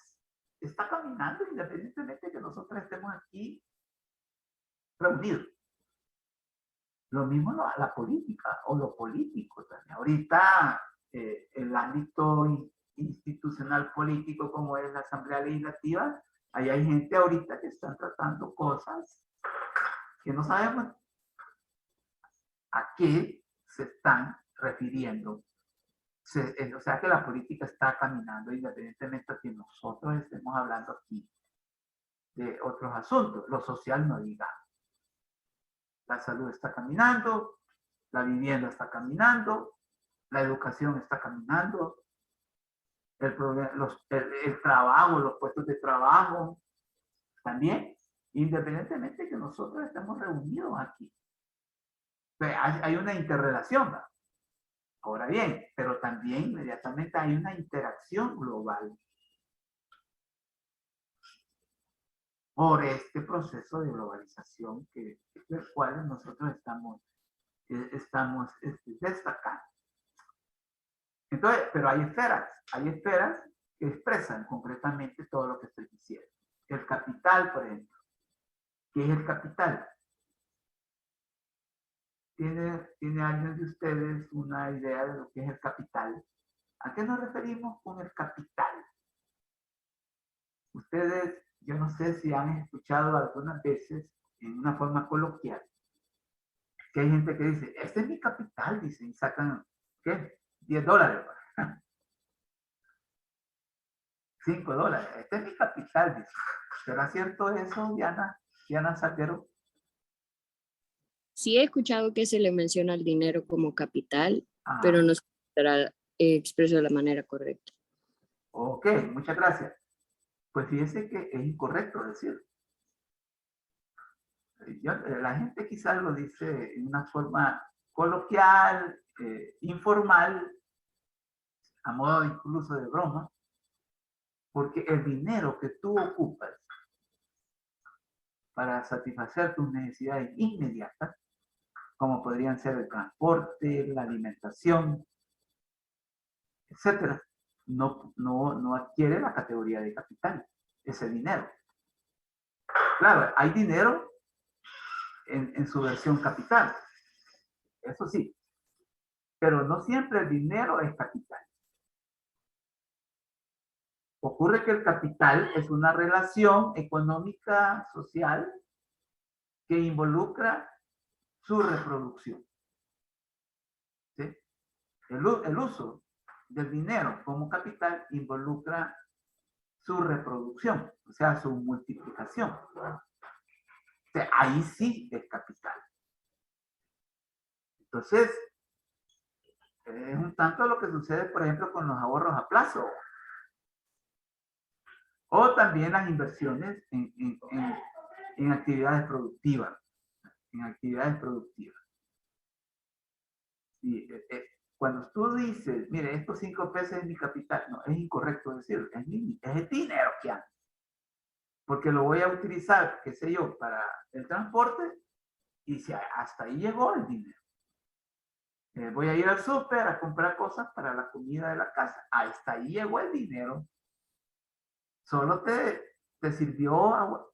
está caminando independientemente de que nosotros estemos aquí reunidos. Lo mismo la política o lo político también. Ahorita, el ámbito institucional político como es la Asamblea Legislativa, ahí hay gente ahorita que están tratando cosas que no sabemos a qué se están refiriendo. O sea que la política está caminando independientemente de que nosotros estemos hablando aquí de otros asuntos. Lo social no diga. La salud está caminando, la vivienda está caminando, la educación está caminando, el trabajo, los puestos de trabajo también, independientemente de que nosotros estemos reunidos aquí. Hay una interrelación, ¿verdad? Ahora bien, pero también inmediatamente hay una interacción global por este proceso de globalización del cual nosotros estamos destacando. Entonces, pero hay esferas que expresan concretamente todo lo que estoy diciendo. El capital, por ejemplo. ¿Qué es el capital? ¿Tiene alguien de ustedes una idea de lo que es el capital? ¿A qué nos referimos con el capital? Ustedes, yo no sé si han escuchado algunas veces en una forma coloquial, que hay gente que dice, este es mi capital, dice, y sacan, ¿qué? $10. $5. Este es mi capital, dice. ¿Será cierto eso, Diana Salguero? Sí he escuchado que se le menciona el dinero como capital, Ah, pero no será expreso de la manera correcta. ok, muchas gracias. Pues fíjese que es incorrecto decirlo. La gente quizás lo dice en una forma coloquial, informal, a modo incluso de broma, porque el dinero que tú ocupas para satisfacer tus necesidades inmediatas, como podrían ser el transporte, la alimentación, etcétera, no adquiere la categoría de capital, ese dinero. Claro, hay dinero en su versión capital, eso sí, pero no siempre el dinero es capital. Ocurre que el capital es una relación económica, social, que involucra su reproducción. ¿Sí? El uso del dinero como capital involucra su reproducción, o sea, su multiplicación. O sea, ahí sí es capital. Entonces, es un tanto lo que sucede, por ejemplo, con los ahorros a plazo. O también las inversiones en actividades productivas. En actividades productivas. Y, cuando tú dices, mire, estos 5 pesos es mi capital, no, es incorrecto decirlo, es el dinero que anda. Porque lo voy a utilizar, qué sé yo, para el transporte, y si hasta ahí llegó el dinero. Voy a ir al súper a comprar cosas para la comida de la casa. Hasta ahí llegó el dinero. Solo te sirvió,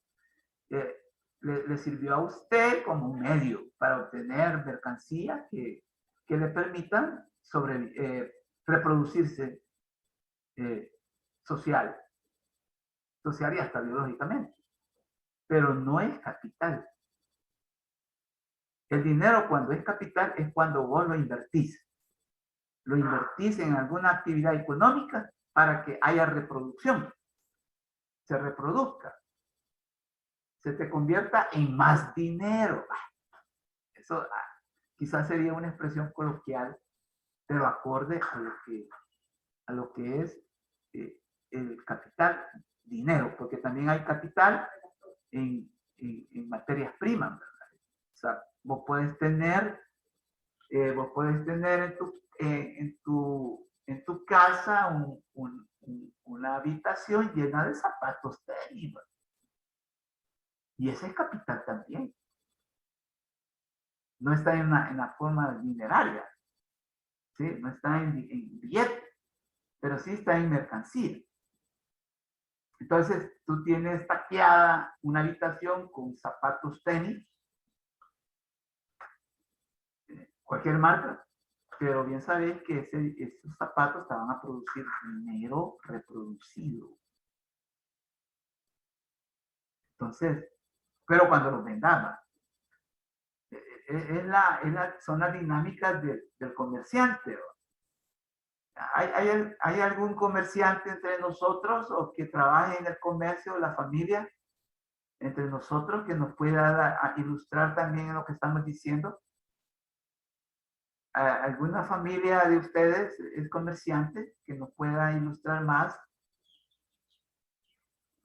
le sirvió a usted como un medio para obtener mercancías que le permitan reproducirse social y hasta biológicamente. Pero no es capital. El dinero cuando es capital es cuando vos lo invertís. Lo invertís en alguna actividad económica para que haya reproducción, se reproduzca, se te convierta en más dinero. Eso quizás sería una expresión coloquial, pero acorde a lo que es el capital, dinero, porque también hay capital en materias primas, ¿verdad? O sea, vos puedes tener en tu casa una habitación llena de zapatos tenis. Y ese es capital también. No está en la forma mineraria, ¿sí? No está en billete, pero sí está en mercancía. Entonces, tú tienes taqueada una habitación con zapatos tenis, cualquier marca, pero bien sabes que esos zapatos te van a producir dinero reproducido. Entonces, pero cuando los vendamos, son las dinámicas del comerciante. ¿Hay algún comerciante entre nosotros o que trabaje en el comercio, la familia, entre nosotros, que nos pueda ilustrar también en lo que estamos diciendo? ¿Alguna familia de ustedes es comerciante que nos pueda ilustrar más?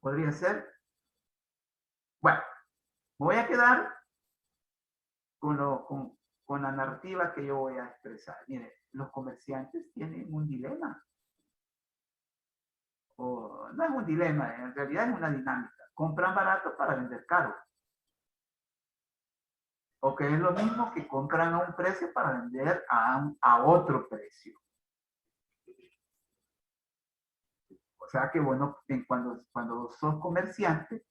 ¿Podría ser? Bueno, me voy a quedar con la narrativa que yo voy a expresar. Mire, los comerciantes tienen un dilema. O no es un dilema, en realidad es una dinámica. Compran barato para vender caro. O que es lo mismo que compran a un precio para vender a otro precio. O sea que bueno, cuando sos comerciante,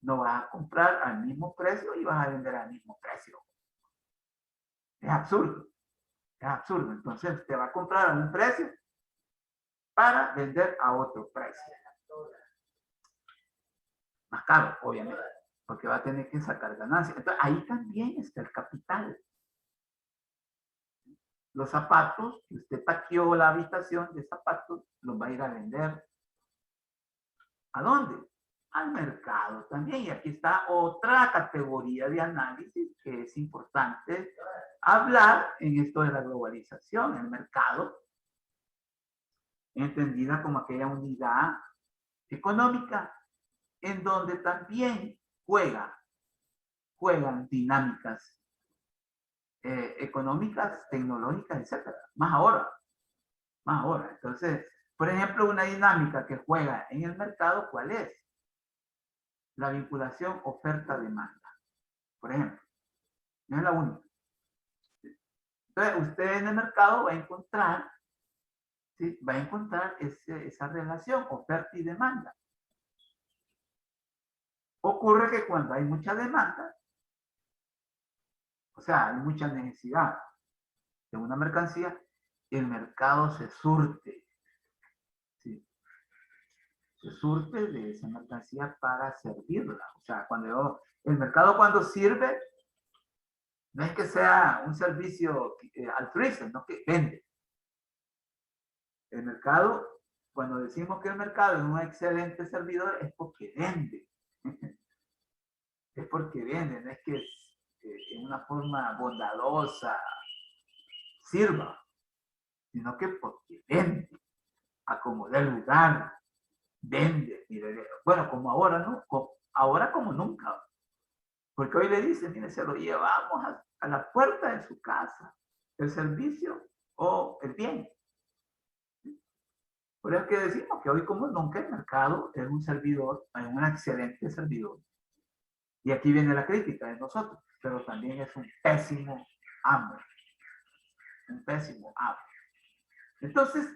no vas a comprar al mismo precio y vas a vender al mismo precio. Es absurdo. Es absurdo. Entonces te va a comprar a un precio para vender a otro precio. Más caro, obviamente, porque va a tener que sacar ganancias. Entonces ahí también está el capital. Los zapatos, que usted taqueó la habitación de zapatos, los va a ir a vender. ¿A dónde? Al mercado también. Y aquí está otra categoría de análisis que es importante hablar en esto de la globalización. El mercado, entendida como aquella unidad económica en donde también juegan dinámicas económicas, tecnológicas, etc. Más ahora. Entonces, por ejemplo, una dinámica que juega en el mercado, ¿cuál es? La vinculación oferta-demanda, por ejemplo. No es la única. Entonces, usted en el mercado va a encontrar, ¿sí? Va a encontrar esa relación oferta y demanda. Ocurre que cuando hay mucha demanda, o sea, hay mucha necesidad de una mercancía, el mercado se surte. ¿Sí? Se surte de esa mercancía para servirla. O sea, el mercado cuando sirve, no es que sea un servicio altruista, no, que vende. El mercado, cuando decimos que el mercado es un excelente servidor, es porque vende. Es porque vende, no es que en una forma bondadosa sirva, sino que porque vende, acomoda el lugar, vende. Bueno, como ahora, ¿no? Ahora como nunca. Porque hoy le dicen, mire, se lo llevamos a la puerta de su casa, el servicio o el bien. Por eso que decimos que hoy como nunca el mercado es un servidor, es un excelente servidor. Y aquí viene la crítica de nosotros, pero también es un pésimo amo. un pésimo hábito. Entonces,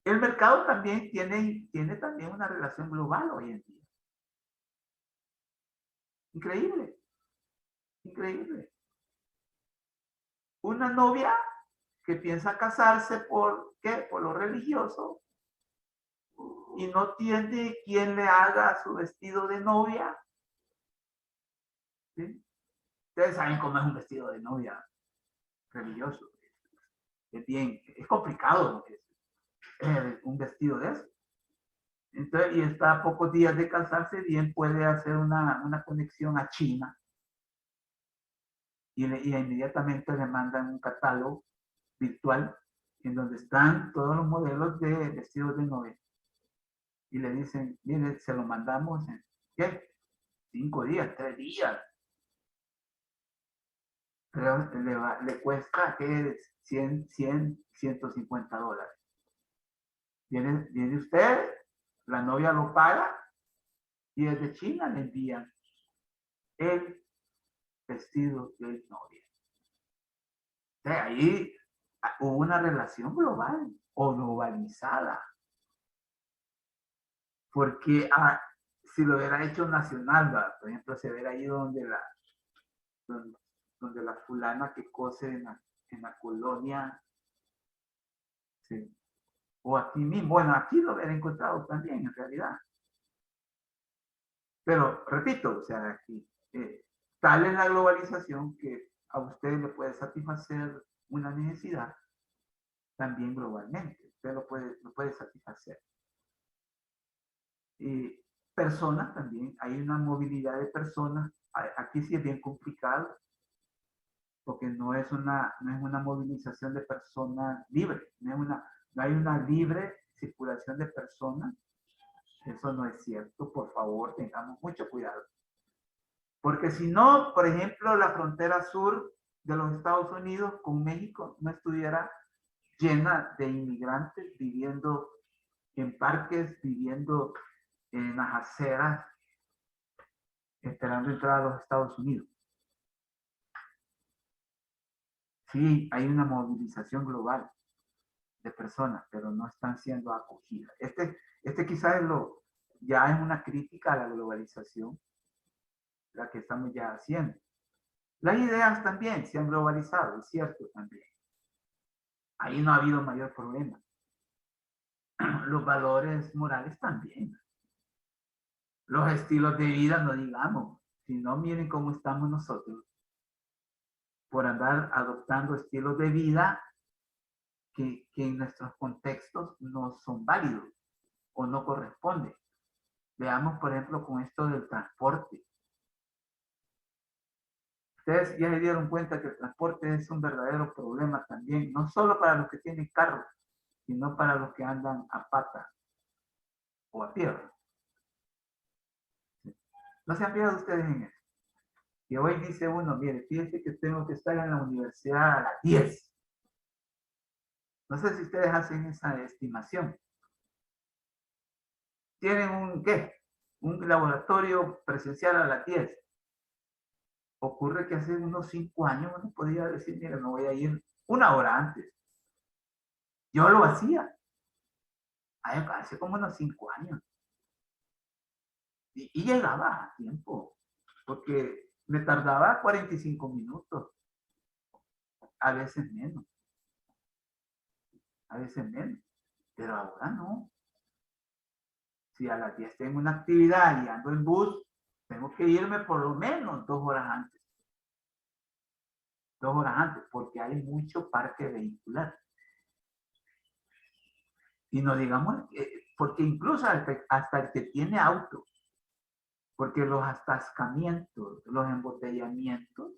el mercado también tiene también una relación global hoy en día. Increíble, increíble. Una novia que piensa casarse por, ¿qué? Por lo religioso y no tiene quien le haga su vestido de novia. ¿Sí? Ustedes saben cómo es un vestido de novia religioso. Es complicado un vestido de eso. Entonces, y está a pocos días de casarse, bien puede hacer una conexión a China y inmediatamente le mandan un catálogo virtual en donde están todos los modelos de vestidos de novia. Y le dicen, mire, se lo mandamos en, ¿qué? 5 días, 3 días. Pero le cuesta, ¿qué es? 100, 150 dólares. Viene usted, la novia lo paga y desde China le envían el vestido de novia. O sea, ahí hubo una relación global o globalizada. Porque si lo hubiera hecho nacional, ¿verdad? Por ejemplo, se hubiera ido donde la fulana que cose en la colonia, ¿sí? O aquí mismo, bueno, aquí lo hubiera encontrado también en realidad. Pero, repito, o sea, aquí, tal es la globalización que a usted le puede satisfacer una necesidad también globalmente. Usted lo puede satisfacer. Personas también, hay una movilidad de personas. Aquí sí es bien complicado porque no es una movilización de personas libre, no hay una libre circulación de personas. Eso no es cierto, por favor, tengamos mucho cuidado. Porque si no, por ejemplo, la frontera sur de los Estados Unidos con México no estuviera llena de inmigrantes viviendo en parques, viviendo en las aceras, esperando entrar a los Estados Unidos. Sí, hay una movilización global de personas, pero no están siendo acogidas. Quizás ya es una crítica a la globalización, la que estamos ya haciendo. Las ideas también se han globalizado, es cierto también. Ahí no ha habido mayor problema. Los valores morales también. Los estilos de vida, no digamos. Si no, miren cómo estamos nosotros. Por andar adoptando estilos de vida que en nuestros contextos no son válidos o no corresponden. Veamos, por ejemplo, con esto del transporte. Ustedes ya se dieron cuenta que el transporte es un verdadero problema también, no solo para los que tienen carro, sino para los que andan a pata o a tierra. No se han fijado ustedes en eso. Y hoy dice uno, mire, fíjense que tengo que estar en la universidad a las 10. No sé si ustedes hacen esa estimación. Tienen un laboratorio presencial a las 10. Ocurre que hace unos 5 años uno podía decir, mira, no voy a ir 1 hora antes. Yo lo hacía. Hace como unos 5 años. Y llegaba a tiempo, porque me tardaba 45 minutos, a veces menos, pero ahora no. Si a las 10 tengo una actividad y ando en bus, tengo que irme por lo menos 2 horas antes. 2 horas antes, porque hay mucho parque vehicular. Y no digamos, porque incluso hasta el que tiene auto, porque los atascamientos, los embotellamientos,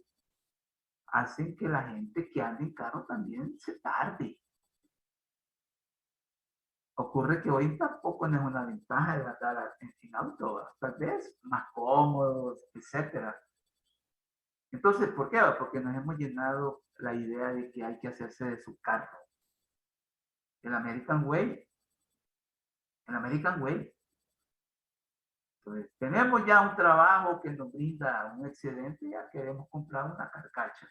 hacen que la gente que anda en carro también se tarde. Ocurre que hoy tampoco no es una ventaja de andar en auto, tal vez más cómodos, etcétera. Entonces, ¿por qué? Porque nos hemos llenado la idea de que hay que hacerse de su carro. El American Way. El American Way. Entonces, tenemos ya un trabajo que nos brinda un excedente, ya queremos comprar una carcacha.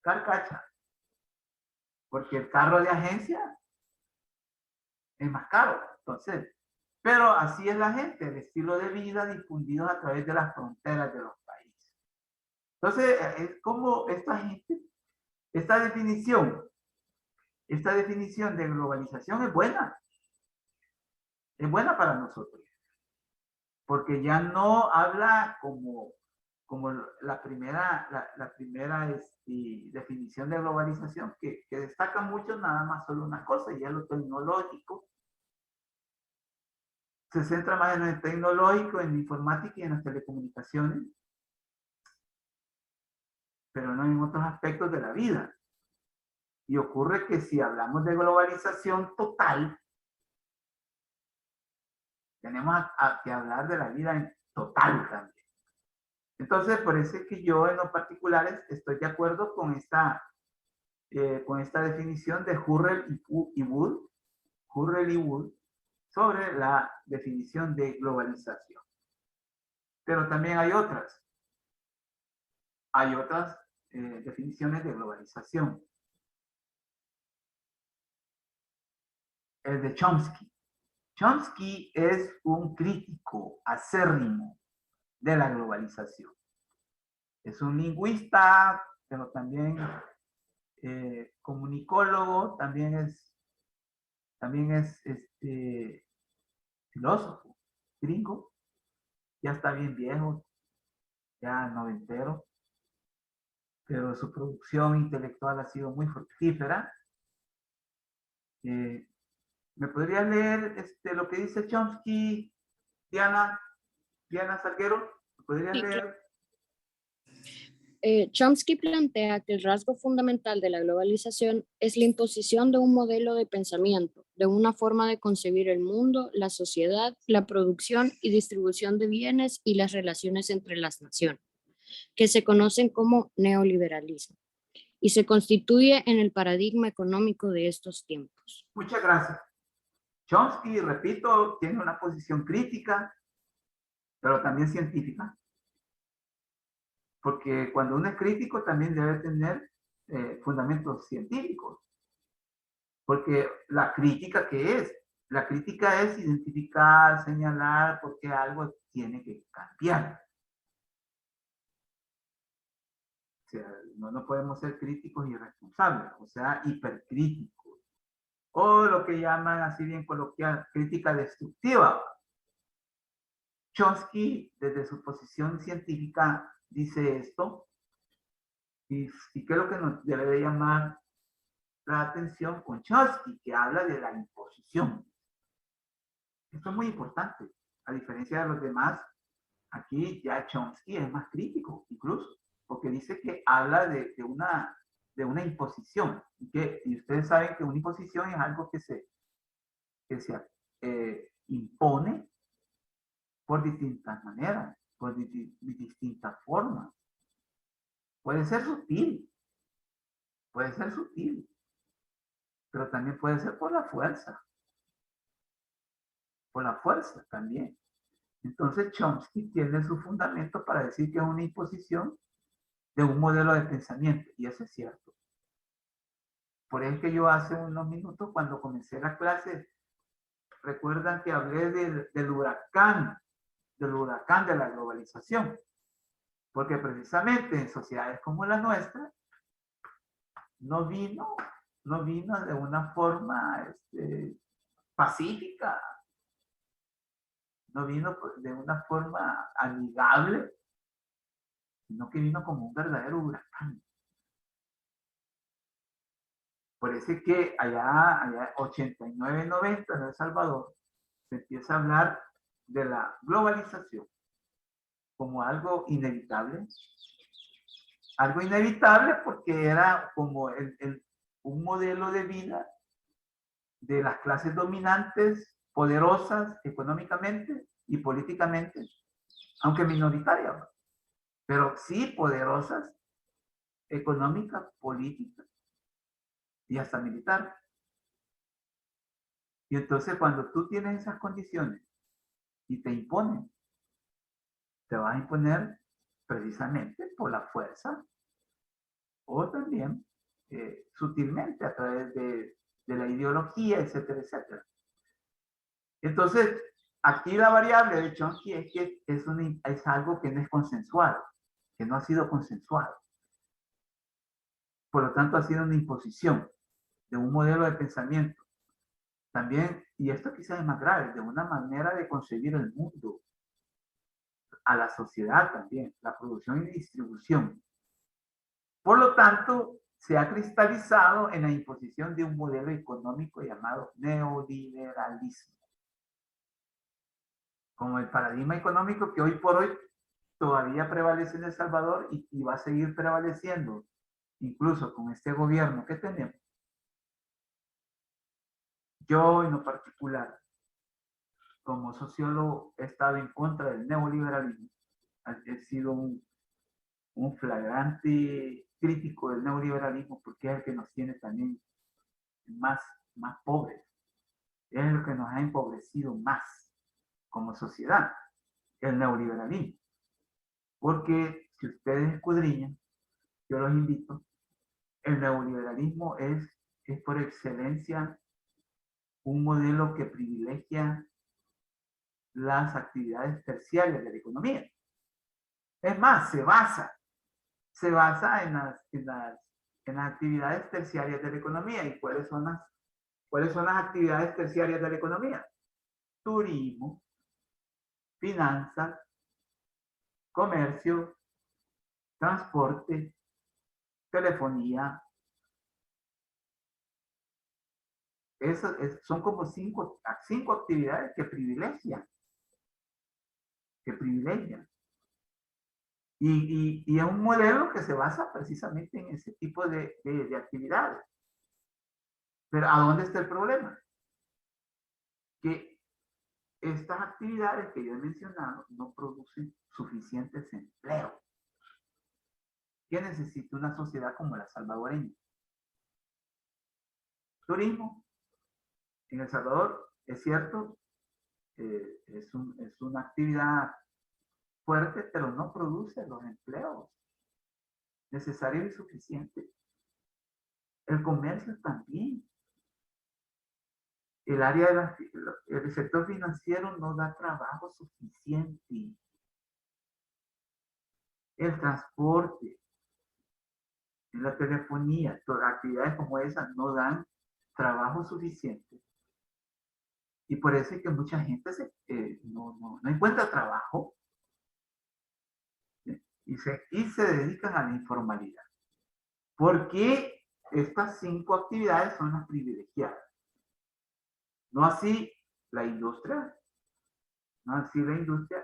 Carcacha. porque el carro de agencia es más caro. Entonces, pero así es la gente, el estilo de vida difundido a través de las fronteras de los países. Entonces, es como esta gente, esta definición de globalización es buena para nosotros, porque ya no habla como la primera definición de globalización, que destaca mucho nada más solo una cosa, y es lo tecnológico. Se centra más en el tecnológico, en la informática y en las telecomunicaciones, pero no en otros aspectos de la vida. Y ocurre que si hablamos de globalización total, tenemos que hablar de la vida en total también. Entonces, por eso es que yo en lo particular estoy de acuerdo con esta definición de Hurrell y Wood sobre la definición de globalización. Pero también hay otras definiciones de globalización. El de Chomsky. Chomsky es un crítico acérrimo de la globalización. Es un lingüista, pero también comunicólogo, también es filósofo, gringo, ya está bien viejo, ya noventero, pero su producción intelectual ha sido muy fructífera. ¿Me podrías leer lo que dice Chomsky, Diana Salguero? ¿Me podrías Sí, leer? Chomsky plantea que el rasgo fundamental de la globalización es la imposición de un modelo de pensamiento, de una forma de concebir el mundo, la sociedad, la producción y distribución de bienes y las relaciones entre las naciones, que se conocen como neoliberalismo, y se constituye en el paradigma económico de estos tiempos. Muchas gracias. Chomsky, repito, tiene una posición crítica, pero también científica. Porque cuando uno es crítico también debe tener fundamentos científicos. Porque la crítica, ¿qué es? La crítica es identificar, señalar por qué algo tiene que cambiar. O sea, no podemos ser críticos irresponsables, o sea, hipercríticos. O lo que llaman así bien coloquial, crítica destructiva. Chomsky, desde su posición científica, dice esto. ¿Y qué es lo que nos debe de llamar la atención con Chomsky, que habla de la imposición? Esto es muy importante. A diferencia de los demás, aquí ya Chomsky es más crítico, incluso, porque dice que habla de una imposición. Y ustedes saben que una imposición es algo que se impone por distintas maneras, por distintas formas. Puede ser sutil, pero también puede ser por la fuerza también. Entonces Chomsky tiene su fundamento para decir que es una imposición de un modelo de pensamiento, y eso es cierto. Por eso que yo hace unos minutos, cuando comencé la clase, recuerdan que hablé del huracán de la globalización, porque precisamente en sociedades como la nuestra, no vino de una forma pacífica, no vino de una forma amigable, sino que vino como un verdadero huracán. Por eso es que allá 89, 90 en El Salvador, se empieza a hablar de la globalización como algo inevitable porque era como un modelo de vida de las clases dominantes, poderosas económicamente y políticamente, aunque minoritarias, pero sí poderosas económica, política y hasta militar. Y entonces cuando tú tienes esas condiciones y te imponen, te vas a imponer precisamente por la fuerza o también sutilmente a través de la ideología, etcétera, etcétera. Entonces, aquí la variable de Chomsky es que es algo que no es consensuado, que no ha sido consensuado. Por lo tanto, ha sido una imposición de un modelo de pensamiento. También, y esto quizás es más grave, de una manera de concebir el mundo, a la sociedad también, la producción y distribución. Por lo tanto, se ha cristalizado en la imposición de un modelo económico llamado neoliberalismo, como el paradigma económico que hoy por hoy todavía prevalece en El Salvador y va a seguir prevaleciendo, incluso con este gobierno que tenemos. Yo en lo particular, como sociólogo, he estado en contra del neoliberalismo. He sido un flagrante crítico del neoliberalismo porque es el que nos tiene también más pobres. Es el que nos ha empobrecido más como sociedad, el neoliberalismo. Porque si ustedes escudriñan, yo los invito, el neoliberalismo es por excelencia un modelo que privilegia las actividades terciarias de la economía. Es más, se basa en las actividades terciarias de la economía. ¿Y cuáles son las actividades terciarias de la economía? Turismo, finanzas, comercio, transporte, telefonía. Son como cinco actividades que privilegian. Y es un modelo que se basa precisamente en ese tipo de actividades. Pero ¿a dónde está el problema? Que estas actividades que yo he mencionado no producen suficientes empleos. ¿Qué necesita una sociedad como la salvadoreña? Turismo. En El Salvador, es cierto, es una actividad fuerte, pero no produce los empleos necesarios y suficientes. El comercio también. El sector financiero no da trabajo suficiente. El transporte, la telefonía, todas actividades como esas no dan trabajo suficiente. Y por eso es que mucha gente no encuentra trabajo y se dedican a la informalidad. Porque estas 5 actividades son las privilegiadas. No así la industria,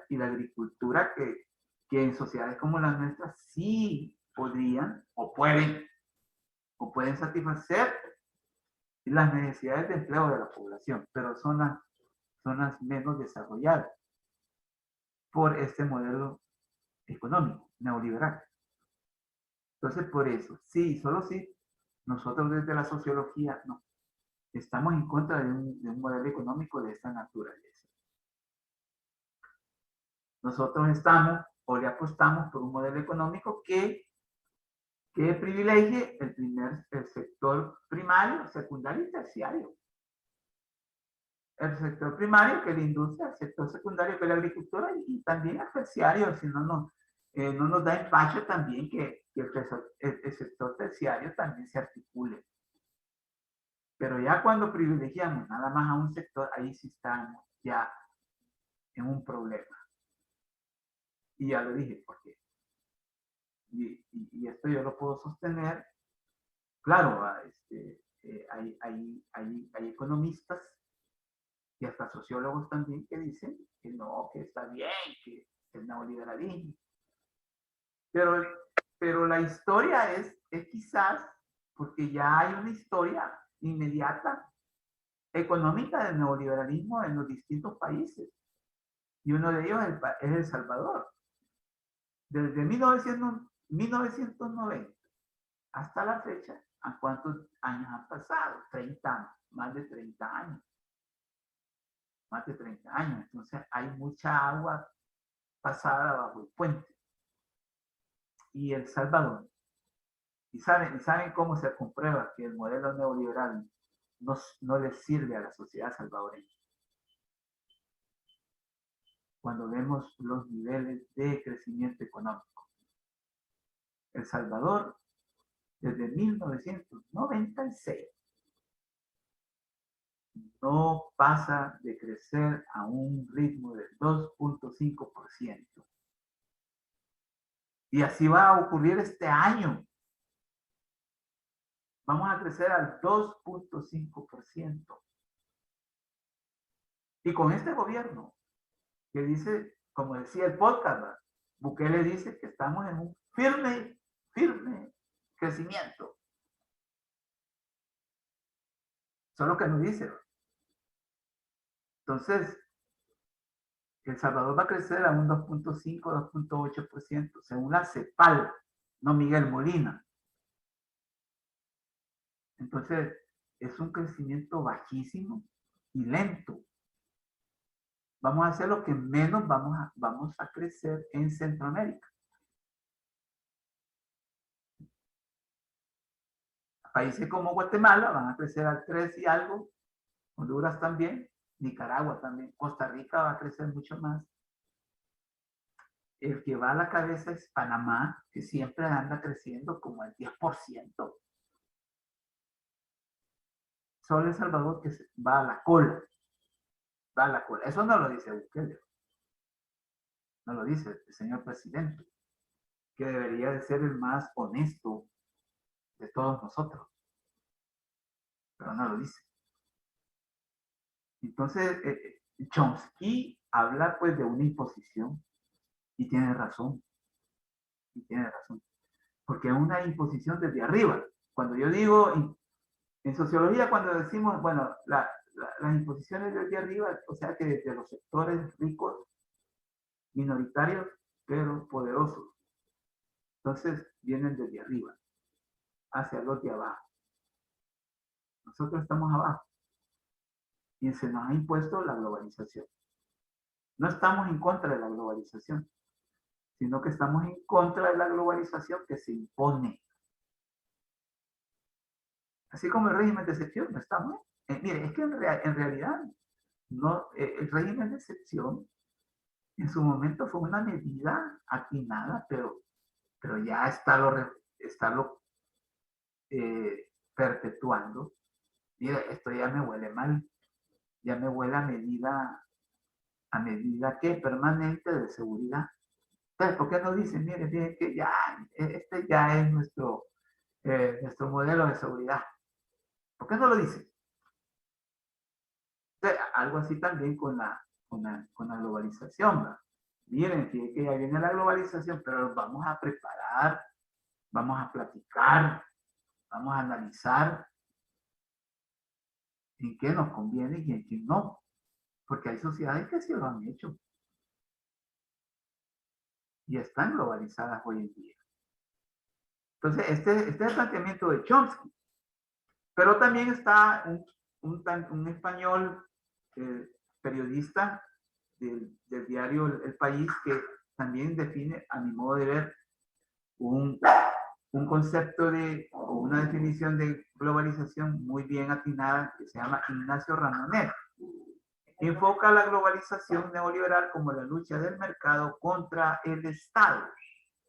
y la agricultura que en sociedades como las nuestras sí podrían o pueden satisfacer las necesidades de empleo de la población, pero son las menos desarrolladas por este modelo económico neoliberal. Entonces, por eso, sí, solo sí, nosotros desde la sociología no, estamos en contra de un modelo económico de esta naturaleza. Nosotros le apostamos por un modelo económico que privilegie el sector primario, secundario y terciario. El sector primario, que es la industria, el sector secundario, que es la agricultura, y también el terciario, si no nos da empacho también que el sector terciario también se articule. Pero ya cuando privilegiamos nada más a un sector, ahí sí estamos ya en un problema. Y ya lo dije, ¿por qué? Y esto yo lo puedo sostener. Claro, hay economistas y hasta sociólogos también que dicen que no, que está bien, que el neoliberalismo. Pero la historia es quizás porque ya hay una historia inmediata económica del neoliberalismo en los distintos países. Y uno de ellos es El Salvador. Desde 1990 hasta la fecha, ¿a cuántos años han pasado? 30, más de 30 años. Más de 30 años. Entonces hay mucha agua pasada bajo el puente. Y El Salvador Y saben cómo se comprueba que el modelo neoliberal no les sirve a la sociedad salvadoreña. Cuando vemos los niveles de crecimiento económico. El Salvador, desde 1996, no pasa de crecer a un ritmo del 2.5%. Y así va a ocurrir este año. Vamos a crecer al 2.5%. Y con este gobierno, que dice, como decía el podcast, ¿verdad? Bukele dice que estamos en un firme crecimiento. Solo que no dice. Entonces, El Salvador va a crecer a un 2.5, 2.8%, según la CEPAL, no Miguel Molina. Entonces, es un crecimiento bajísimo y lento. Vamos a hacer lo que menos vamos a crecer en Centroamérica. Países como Guatemala van a crecer al 3 y algo, Honduras también, Nicaragua también, Costa Rica va a crecer mucho más. El que va a la cabeza es Panamá, que siempre anda creciendo como el 10%. Solo El Salvador que va a la cola. Va a la cola. Eso no lo dice Bukele. No lo dice el señor presidente, que debería de ser el más honesto de todos nosotros. Pero no lo dice. Entonces, Chomsky habla pues de una imposición y tiene razón. Y tiene razón. Porque es una imposición desde arriba. Cuando yo digo, en sociología, cuando decimos, bueno, las imposiciones desde arriba, o sea que desde los sectores ricos, minoritarios, pero poderosos. Entonces, vienen desde arriba, hacia los de abajo. Nosotros estamos abajo. Y se nos ha impuesto la globalización. No estamos en contra de la globalización, sino que estamos en contra de la globalización que se impone. Así como el régimen de excepción, no estamos. Mire, es que en realidad no, el régimen de excepción en su momento fue una medida atinada, pero ya estarlo perpetuando. Mire, esto ya me huele mal, ya me huele a medida que permanente de seguridad. Entonces, ¿por qué no dicen, mire, que ya, este ya es nuestro modelo de seguridad? ¿Por qué no lo dicen? Entonces, algo así también con la globalización, ¿verdad? Miren, que ya viene la globalización, pero vamos a preparar, vamos a platicar, vamos a analizar en qué nos conviene y en qué no. Porque hay sociedades que sí lo han hecho. Y están globalizadas hoy en día. Entonces, este es el planteamiento de Chomsky. Pero también está un español periodista del diario El País que también define, a mi modo de ver, un concepto o una definición de globalización muy bien atinada que se llama Ignacio Ramonet. Enfoca la globalización neoliberal como la lucha del mercado contra el Estado,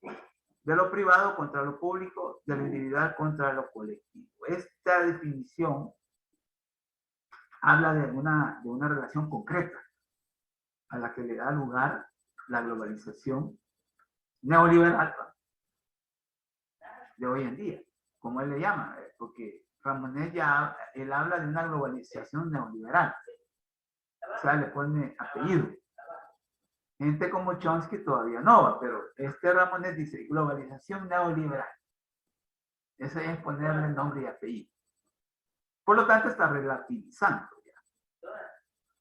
de lo privado contra lo público, de lo individual contra lo colectivo. Esta definición habla de una relación concreta a la que le da lugar la globalización neoliberal de hoy en día, como él le llama, porque Ramonet él habla de una globalización neoliberal, o sea, le pone apellido. Gente como Chomsky todavía no, pero Ramonet dice globalización neoliberal. Ese es ponerle nombre y apellido. Por lo tanto, está relativizando. ¿Ya?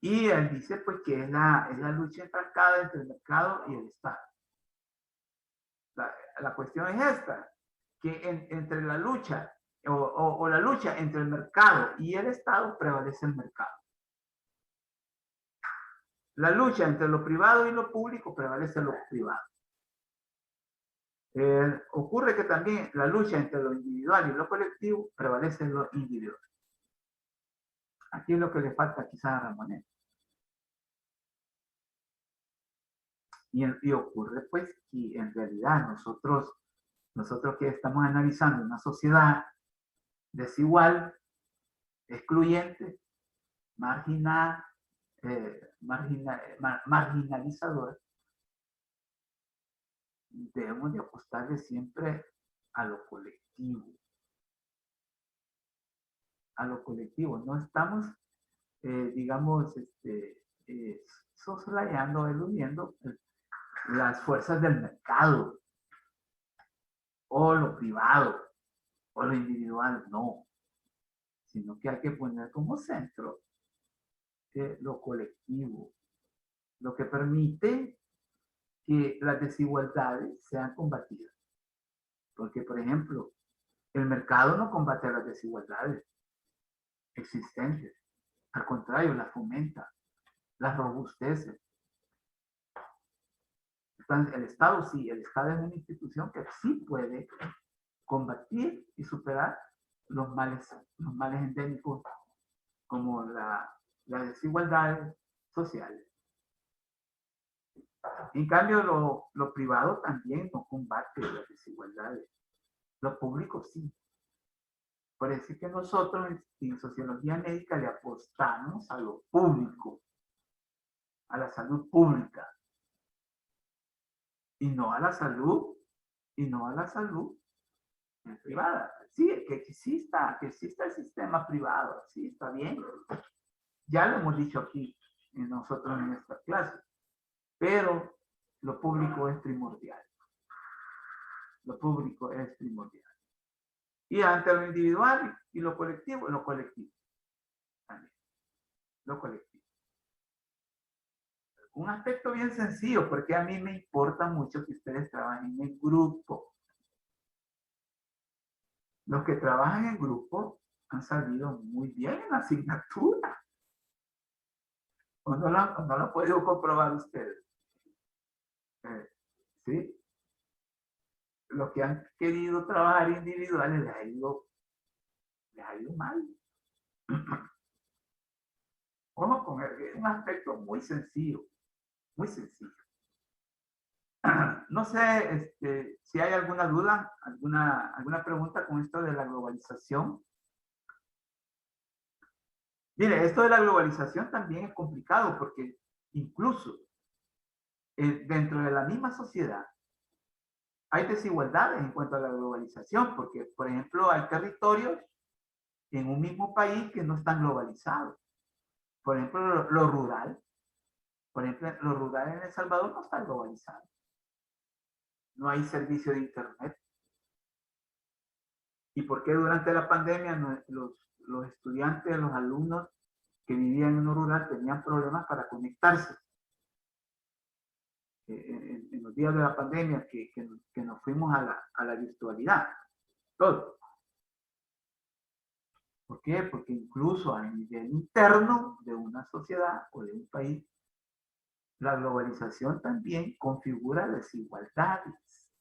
Y él dice pues que es la lucha entrancada entre el mercado y el Estado. La cuestión es esta, que entre la lucha o la lucha entre el mercado y el Estado prevalece el mercado. La lucha entre lo privado y lo público prevalece lo privado. Ocurre que también la lucha entre lo individual y lo colectivo prevalece en lo individual. Aquí es lo que le falta quizás a Ramonet. Y ocurre pues que en realidad nosotros que estamos analizando una sociedad desigual, excluyente, marginalizadora, debemos de apostarle siempre a lo colectivo. A lo colectivo. No estamos, digamos, soslayando, eludiendo las fuerzas del mercado o lo privado o lo individual, no, sino que hay que poner como centro lo colectivo, lo que permite que las desigualdades sean combatidas. Porque, por ejemplo, el mercado no combate las desigualdades existentes, al contrario, las fomenta, las robustece. El Estado sí, el Estado es una institución que sí puede combatir y superar los males endémicos como las desigualdades sociales. En cambio, lo privado también no combate las desigualdades. Lo público sí. Por eso es que nosotros en sociología médica le apostamos a lo público, a la salud pública, y no a la salud privada. Sí, que exista el sistema privado, sí, está bien. Ya lo hemos dicho aquí nosotros en esta clase, pero lo público es primordial. Lo público es primordial. Y ante lo individual y lo colectivo también. Lo colectivo. Un aspecto bien sencillo, porque a mí me importa mucho que ustedes trabajen en grupo. Los que trabajan en grupo han salido muy bien en la asignatura. ¿O no lo han podido comprobar ustedes? ¿Sí? Los que han querido trabajar individuales les ha ido mal. Ojo con un aspecto muy sencillo, muy sencillo. No sé si hay alguna duda, alguna pregunta con esto de la globalización. Mire, esto de la globalización también es complicado porque incluso dentro de la misma sociedad hay desigualdades en cuanto a la globalización, porque, por ejemplo, hay territorios en un mismo país que no están globalizados. Por ejemplo, lo rural. Por ejemplo, lo rural en El Salvador no está globalizado. No hay servicio de internet. ¿Y por qué durante la pandemia los estudiantes, los alumnos que vivían en lo rural tenían problemas para conectarse? En los días de la pandemia que nos fuimos a la virtualidad. Todo. ¿Por qué? Porque incluso a nivel interno de una sociedad o de un país, la globalización también configura desigualdades.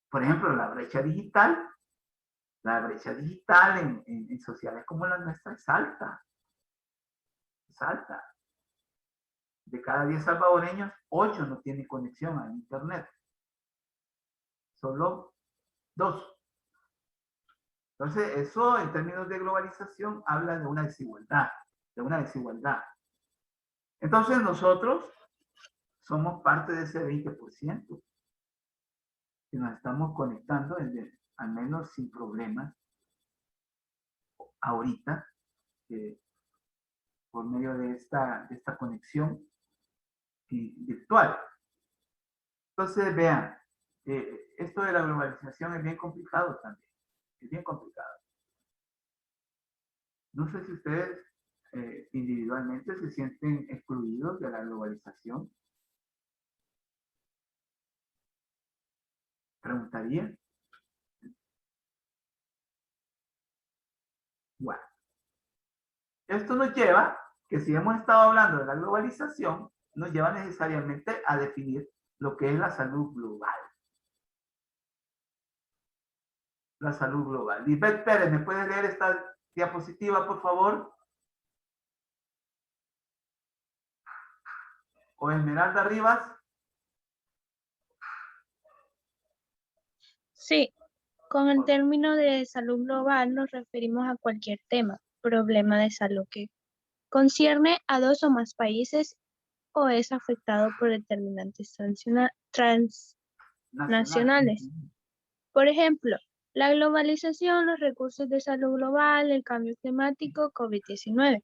Por ejemplo, la brecha digital en sociedades como la nuestra es alta. Es alta. De cada 10 salvadoreños, 8 no tienen conexión a internet. Solo 2. Entonces, eso en términos de globalización habla de una desigualdad, Entonces, nosotros somos parte de ese 20% que nos estamos conectando, al menos sin problemas, ahorita, por medio de esta conexión virtual. Entonces, vean, esto de la globalización es bien complicado también. Es bien complicado. No sé si ustedes individualmente se sienten excluidos de la globalización. Preguntaría. Bueno, esto nos lleva, que si hemos estado hablando de la globalización, nos lleva necesariamente a definir lo que es la salud global. la salud global. Lisbeth Pérez, ¿me puede leer esta diapositiva, por favor? O Esmeralda Rivas. Sí, con el término de salud global nos referimos a cualquier tema, problema de salud que concierne a dos o más países o es afectado por determinantes transnacionales. Por ejemplo, la globalización, los recursos de salud global, el cambio climático, COVID-19.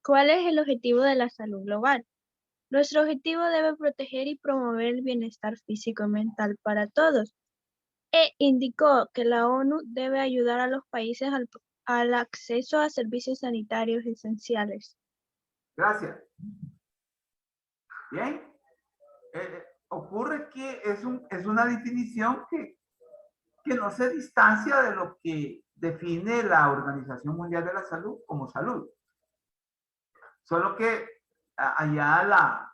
¿Cuál es el objetivo de la salud global? Nuestro objetivo debe proteger y promover el bienestar físico y mental para todos. Indicó que la ONU debe ayudar a los países al acceso a servicios sanitarios esenciales. Gracias. Bien. Ocurre que es una definición que no se distancia de lo que define la Organización Mundial de la Salud como salud. Solo que allá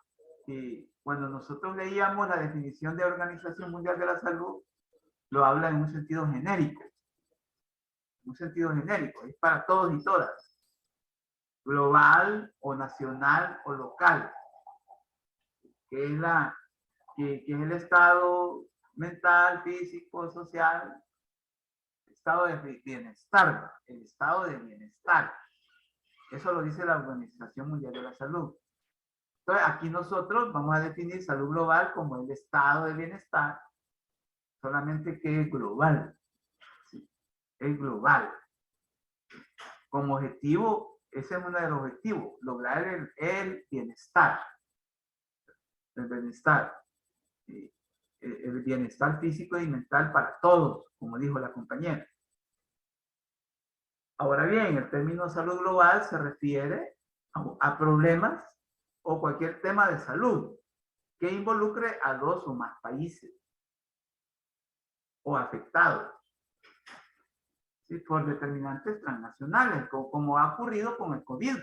cuando nosotros leíamos la definición de Organización Mundial de la Salud, lo habla en un sentido genérico. Un sentido genérico, es para todos y todas. Global o nacional o local. Que es el estado mental, físico, social, estado de bienestar, el estado de bienestar. Eso lo dice la Organización Mundial de la Salud. Entonces, aquí nosotros vamos a definir salud global como el estado de bienestar, solamente que es global. ¿Sí? Es global. Como objetivo, ese es uno de los objetivos, lograr el bienestar. El bienestar. El bienestar físico y mental para todos, como dijo la compañera. Ahora bien, el término salud global se refiere a problemas o cualquier tema de salud que involucre a dos o más países o afectados, ¿sí? Por determinantes transnacionales, como ha ocurrido con el COVID.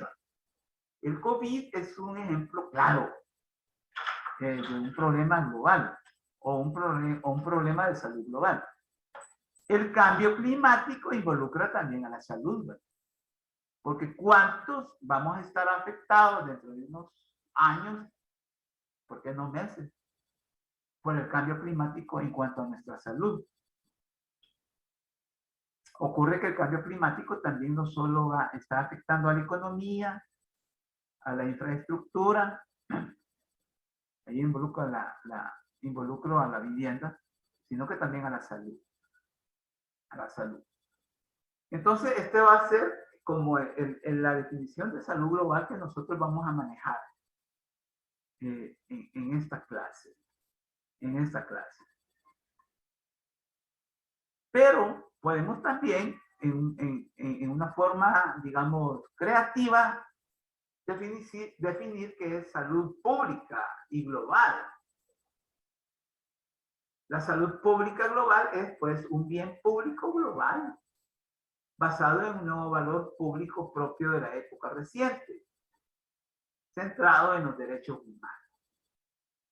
El COVID es un ejemplo claro de un problema global o un problema de salud global. El cambio climático involucra también a la salud, ¿verdad? Porque ¿cuántos vamos a estar afectados dentro de unos años, por qué no meses, por el cambio climático en cuanto a nuestra salud? Ocurre que el cambio climático también no solo está afectando a la economía, a la infraestructura, ahí involucro a la vivienda, sino que también a la salud. A la salud. Entonces, este va a ser como la definición de salud global que nosotros vamos a manejar en esta clase. En esta clase. Pero podemos también, en una forma, digamos, creativa, definir qué es salud pública y global. La salud pública global es, pues, un bien público global, basado en un nuevo valor público propio de la época reciente, centrado en los derechos humanos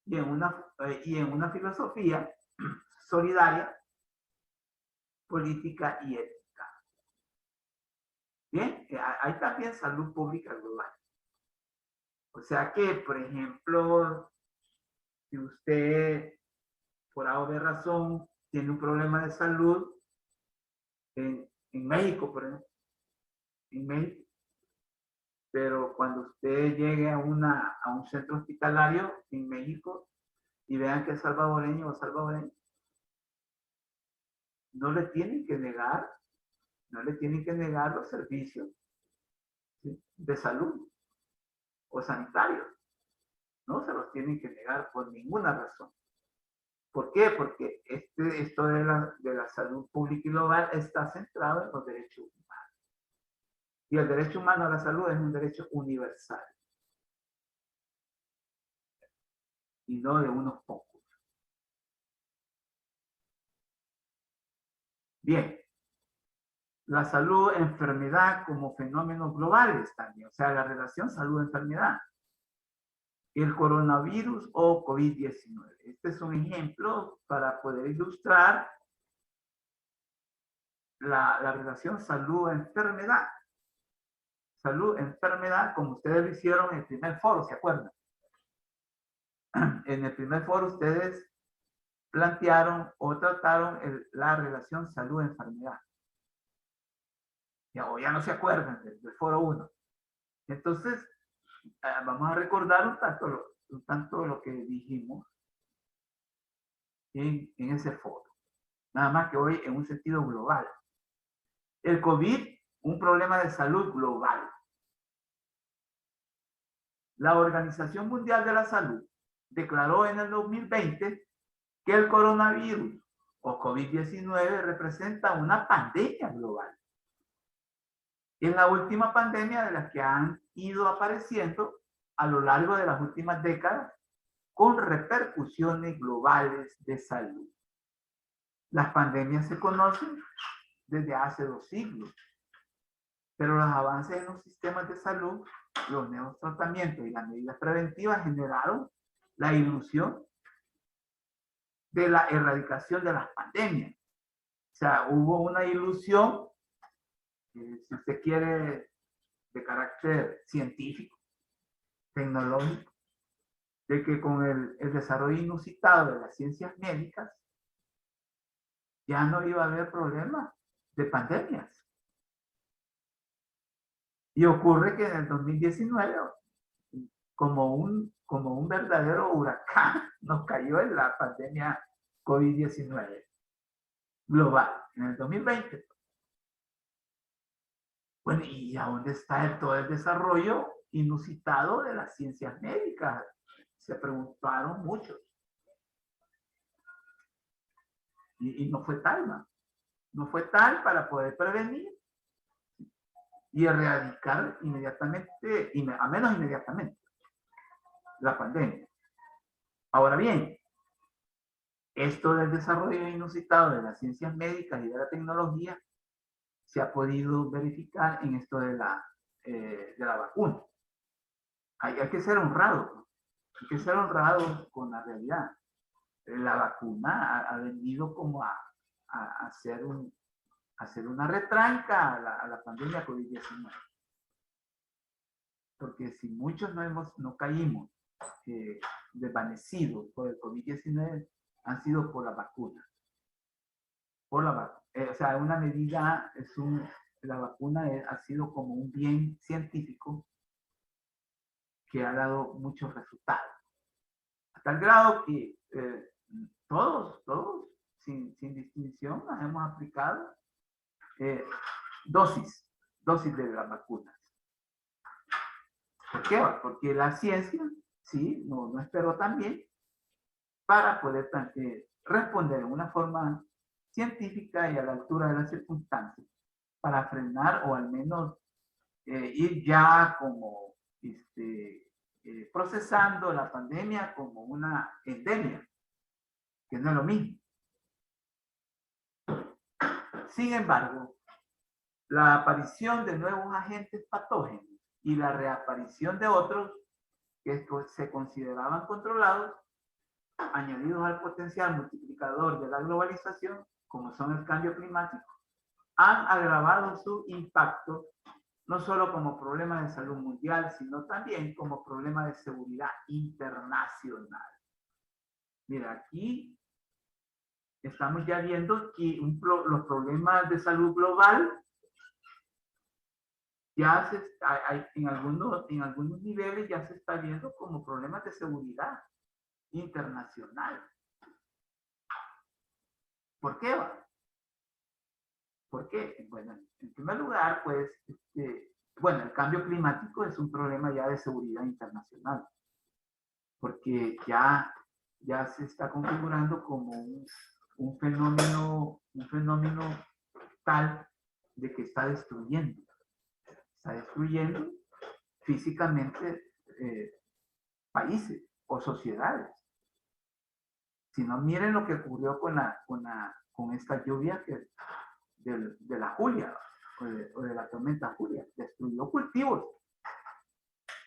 y en una filosofía solidaria, política y ética. Bien, hay también salud pública global. O sea que, por ejemplo, si usted, por alguna razón, tiene un problema de salud en México, por ejemplo, en México, pero cuando usted llegue a un centro hospitalario en México y vean que es salvadoreño o salvadoreño, no le tienen que negar los servicios, ¿sí?, de salud o sanitarios. No se los tienen que negar por ninguna razón. ¿Por qué? Porque esto de la salud pública y global está centrado en los derechos humanos. Y el derecho humano a la salud es un derecho universal. Y no de unos pocos. Bien. La salud, enfermedad como fenómenos globales también. O sea, la relación salud-enfermedad. El coronavirus o COVID-19. Este es un ejemplo para poder ilustrar la relación salud-enfermedad. Salud-enfermedad, como ustedes lo hicieron en el primer foro, ¿se acuerdan? En el primer foro ustedes plantearon o trataron la relación salud-enfermedad. O ya no se acuerdan del foro 1. Entonces, vamos a recordar un tanto lo que dijimos en ese foro. Nada más que hoy en un sentido global. El COVID, un problema de salud global. La Organización Mundial de la Salud declaró en el 2020 que el coronavirus o COVID-19 representa una pandemia global. Es la última pandemia de las que han ido apareciendo a lo largo de las últimas décadas con repercusiones globales de salud. Las pandemias se conocen desde hace 2 siglos, pero los avances en los sistemas de salud, los nuevos tratamientos y las medidas preventivas generaron la ilusión de la erradicación de las pandemias. O sea, hubo una ilusión, si usted quiere, de carácter científico, tecnológico, de que con el desarrollo inusitado de las ciencias médicas ya no iba a haber problemas de pandemias. Y ocurre que en el 2019, como un verdadero huracán, nos cayó en la pandemia COVID-19 global, en el 2020. Bueno, ¿y a dónde está todo el desarrollo inusitado de las ciencias médicas? Se preguntaron muchos. Y no fue tal, ¿no? No fue tal para poder prevenir y erradicar inmediatamente, a menos inmediatamente, la pandemia. Ahora bien, esto del desarrollo inusitado de las ciencias médicas y de la tecnología se ha podido verificar en esto de la vacuna. Hay que ser honrado, ¿no? Hay que ser honrado con la realidad. La vacuna ha venido como a hacer una retranca a la pandemia COVID-19. Porque si muchos no caímos desvanecidos por el COVID-19, han sido por la vacuna. Por la vacuna. O sea, una medida, la vacuna ha sido como un bien científico que ha dado muchos resultados. A tal grado que todos, sin distinción, nos hemos aplicado dosis de las vacunas. ¿Por qué? Porque la ciencia, sí, no esperó tan bien para poder responder de una forma científica y a la altura de las circunstancias para frenar o al menos ir ya como procesando la pandemia como una endemia, que no es lo mismo. Sin embargo, la aparición de nuevos agentes patógenos y la reaparición de otros que se consideraban controlados, añadidos al potencial multiplicador de la globalización, como son el cambio climático, han agravado su impacto no solo como problema de salud mundial, sino también como problema de seguridad internacional. Mira, aquí estamos ya viendo que los problemas de salud global ya en algunos niveles ya se está viendo como problemas de seguridad internacional. ¿Por qué? ¿Por qué? Bueno, en primer lugar, pues, el cambio climático es un problema ya de seguridad internacional, porque ya se está configurando como un fenómeno tal de que está destruyendo físicamente países o sociedades. Si no, miren lo que ocurrió con esta lluvia de la Julia o de la tormenta Julia. Destruyó cultivos,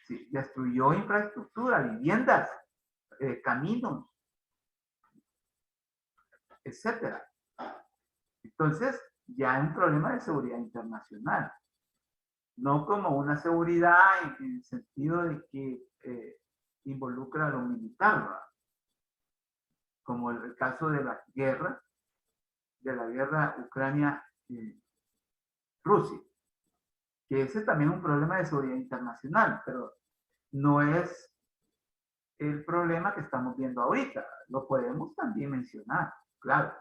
sí, destruyó infraestructura, viviendas, caminos, etcétera. Entonces, ya es un problema de seguridad internacional, no como una seguridad en el sentido de que involucra a lo militar, ¿verdad? Como el caso de la guerra Ucrania-Rusia, que ese también es un problema de seguridad internacional, pero no es el problema que estamos viendo ahorita. Lo podemos también mencionar, claro,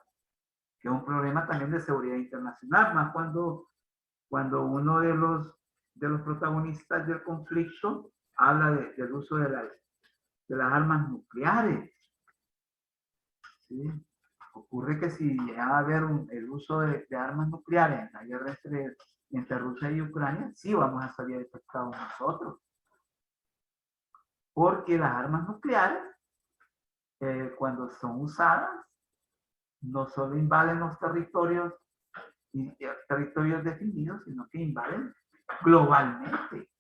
que es un problema también de seguridad internacional, más cuando uno de los protagonistas del conflicto habla del uso de las armas nucleares. ¿Sí? Ocurre que si llega a haber el uso de armas nucleares en la guerra entre Rusia y Ucrania, sí vamos a salir afectados nosotros. Porque las armas nucleares, cuando son usadas, no solo invaden los territorios definidos, sino que invaden globalmente.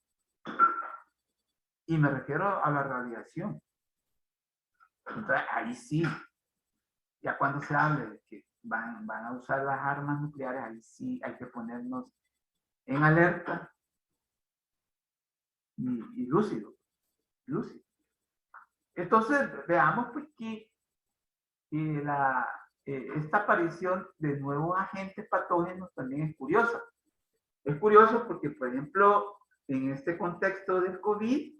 Y me refiero a la radiación. Entonces, ahí sí, ya cuando se hable de que van a usar las armas nucleares, ahí sí hay que ponernos en alerta y lúcido. Entonces, veamos pues que esta aparición de nuevos agentes patógenos también es curiosa. Es curioso porque, por ejemplo, en este contexto del COVID,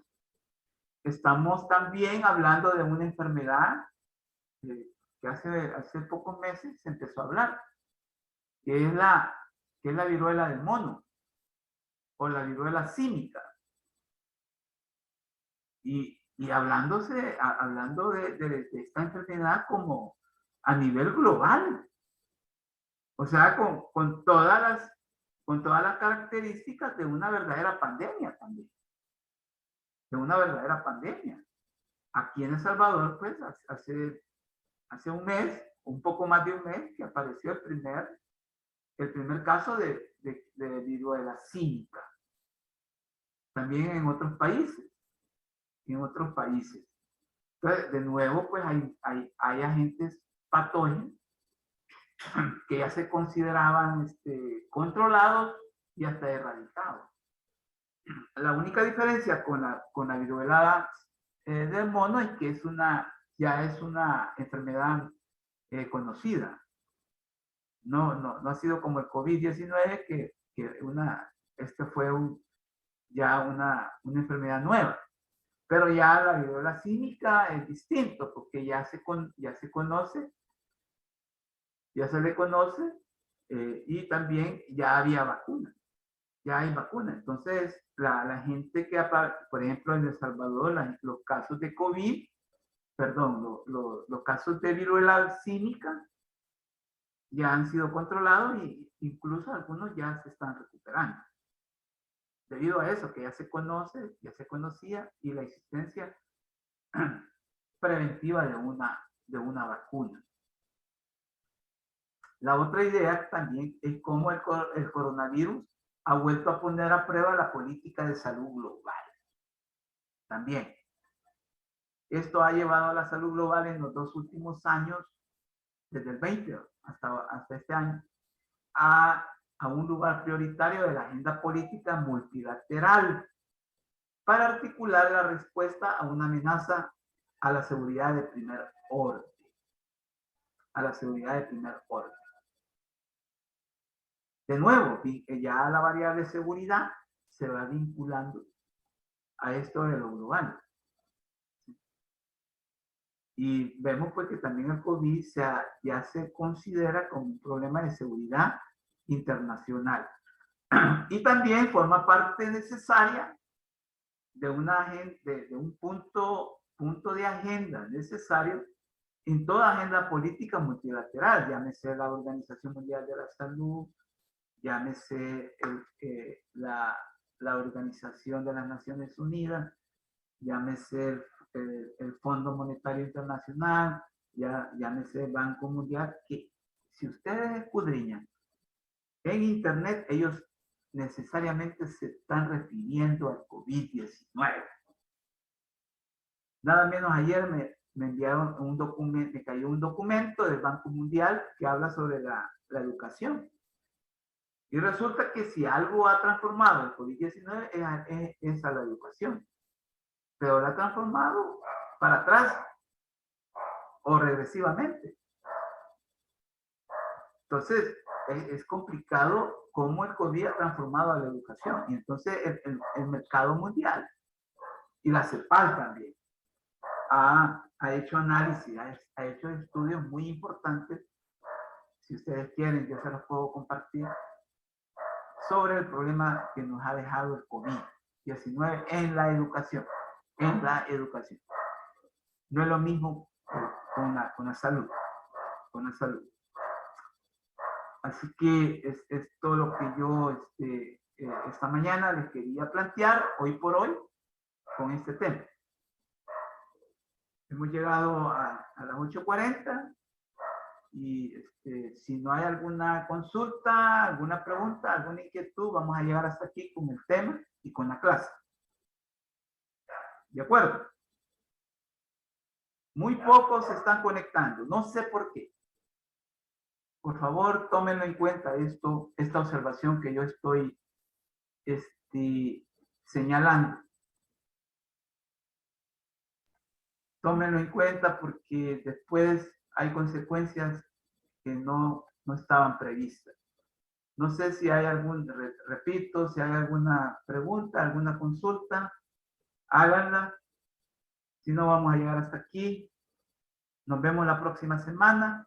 estamos también hablando de una enfermedad que hace pocos meses se empezó a hablar, que es la viruela del mono o la viruela símica. Y hablando de esta enfermedad como a nivel global, o sea, con todas las características de una verdadera pandemia también, de una verdadera pandemia. Aquí en El Salvador, pues, hace un mes, un poco más de un mes, que apareció el primer caso de viruela símica. También en otros países. Entonces, de nuevo, pues hay agentes patógenos que ya se consideraban controlados y hasta erradicados. La única diferencia con la viruela del mono es que ya es una enfermedad conocida. No ha sido como el COVID-19, que fue ya una enfermedad nueva. Pero ya la viruela símica es distinto, porque ya se le conoce, y también ya había vacuna. Ya hay vacuna. Entonces, la gente que, por ejemplo, en El Salvador, los casos de COVID, perdón, los casos de viruela símica ya han sido controlados e incluso algunos ya se están recuperando. Debido a eso, que ya se conocía, y la existencia preventiva de una vacuna. La otra idea también es cómo el coronavirus ha vuelto a poner a prueba la política de salud global. También. Esto ha llevado a la salud global en los 2 últimos años, desde el 20 hasta este año, a un lugar prioritario de la agenda política multilateral para articular la respuesta a una amenaza a la seguridad de primer orden. De nuevo, ya la variable seguridad se va vinculando a esto de lo global. Y vemos pues que también el COVID ya se considera como un problema de seguridad internacional. Y también forma parte necesaria de un punto de agenda necesario en toda agenda política multilateral, llámese la Organización Mundial de la Salud, llámese la Organización de las Naciones Unidas, llámese el Fondo Monetario Internacional, llámese el Banco Mundial, que si ustedes escudriñan en Internet, ellos necesariamente se están refiriendo al COVID-19. Nada menos ayer me enviaron me cayó un documento del Banco Mundial que habla sobre la educación. Y resulta que si algo ha transformado el COVID-19 es a la educación. Pero la ha transformado para atrás o regresivamente. Entonces, es complicado cómo el COVID ha transformado a la educación. Y entonces el mercado mundial y la CEPAL también ha hecho análisis, ha hecho estudios muy importantes. Si ustedes quieren, yo se los puedo compartir, sobre el problema que nos ha dejado el COVID-19 en la educación. En la educación. No es lo mismo con la salud. Con la salud. Así que es todo lo que yo esta mañana les quería plantear, hoy por hoy, con este tema. Hemos llegado a las 8:40 y si no hay alguna consulta, alguna pregunta, alguna inquietud, vamos a llegar hasta aquí con el tema y con la clase. ¿De acuerdo? Muy pocos se están conectando, no sé por qué. Por favor, tómenlo en cuenta esta observación que yo estoy señalando. Tómenlo en cuenta porque después hay consecuencias que no estaban previstas. No sé si hay repito, si hay alguna pregunta, alguna consulta, háganla. Si no, vamos a llegar hasta aquí. Nos vemos la próxima semana.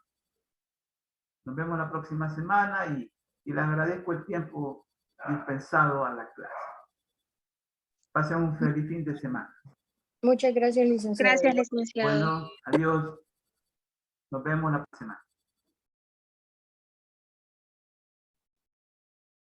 Nos vemos la próxima semana y les agradezco el tiempo dispensado a la clase. Pasen un feliz fin de semana. Muchas gracias, licenciado. Gracias, licenciado. Bueno, adiós. Nos vemos la próxima semana.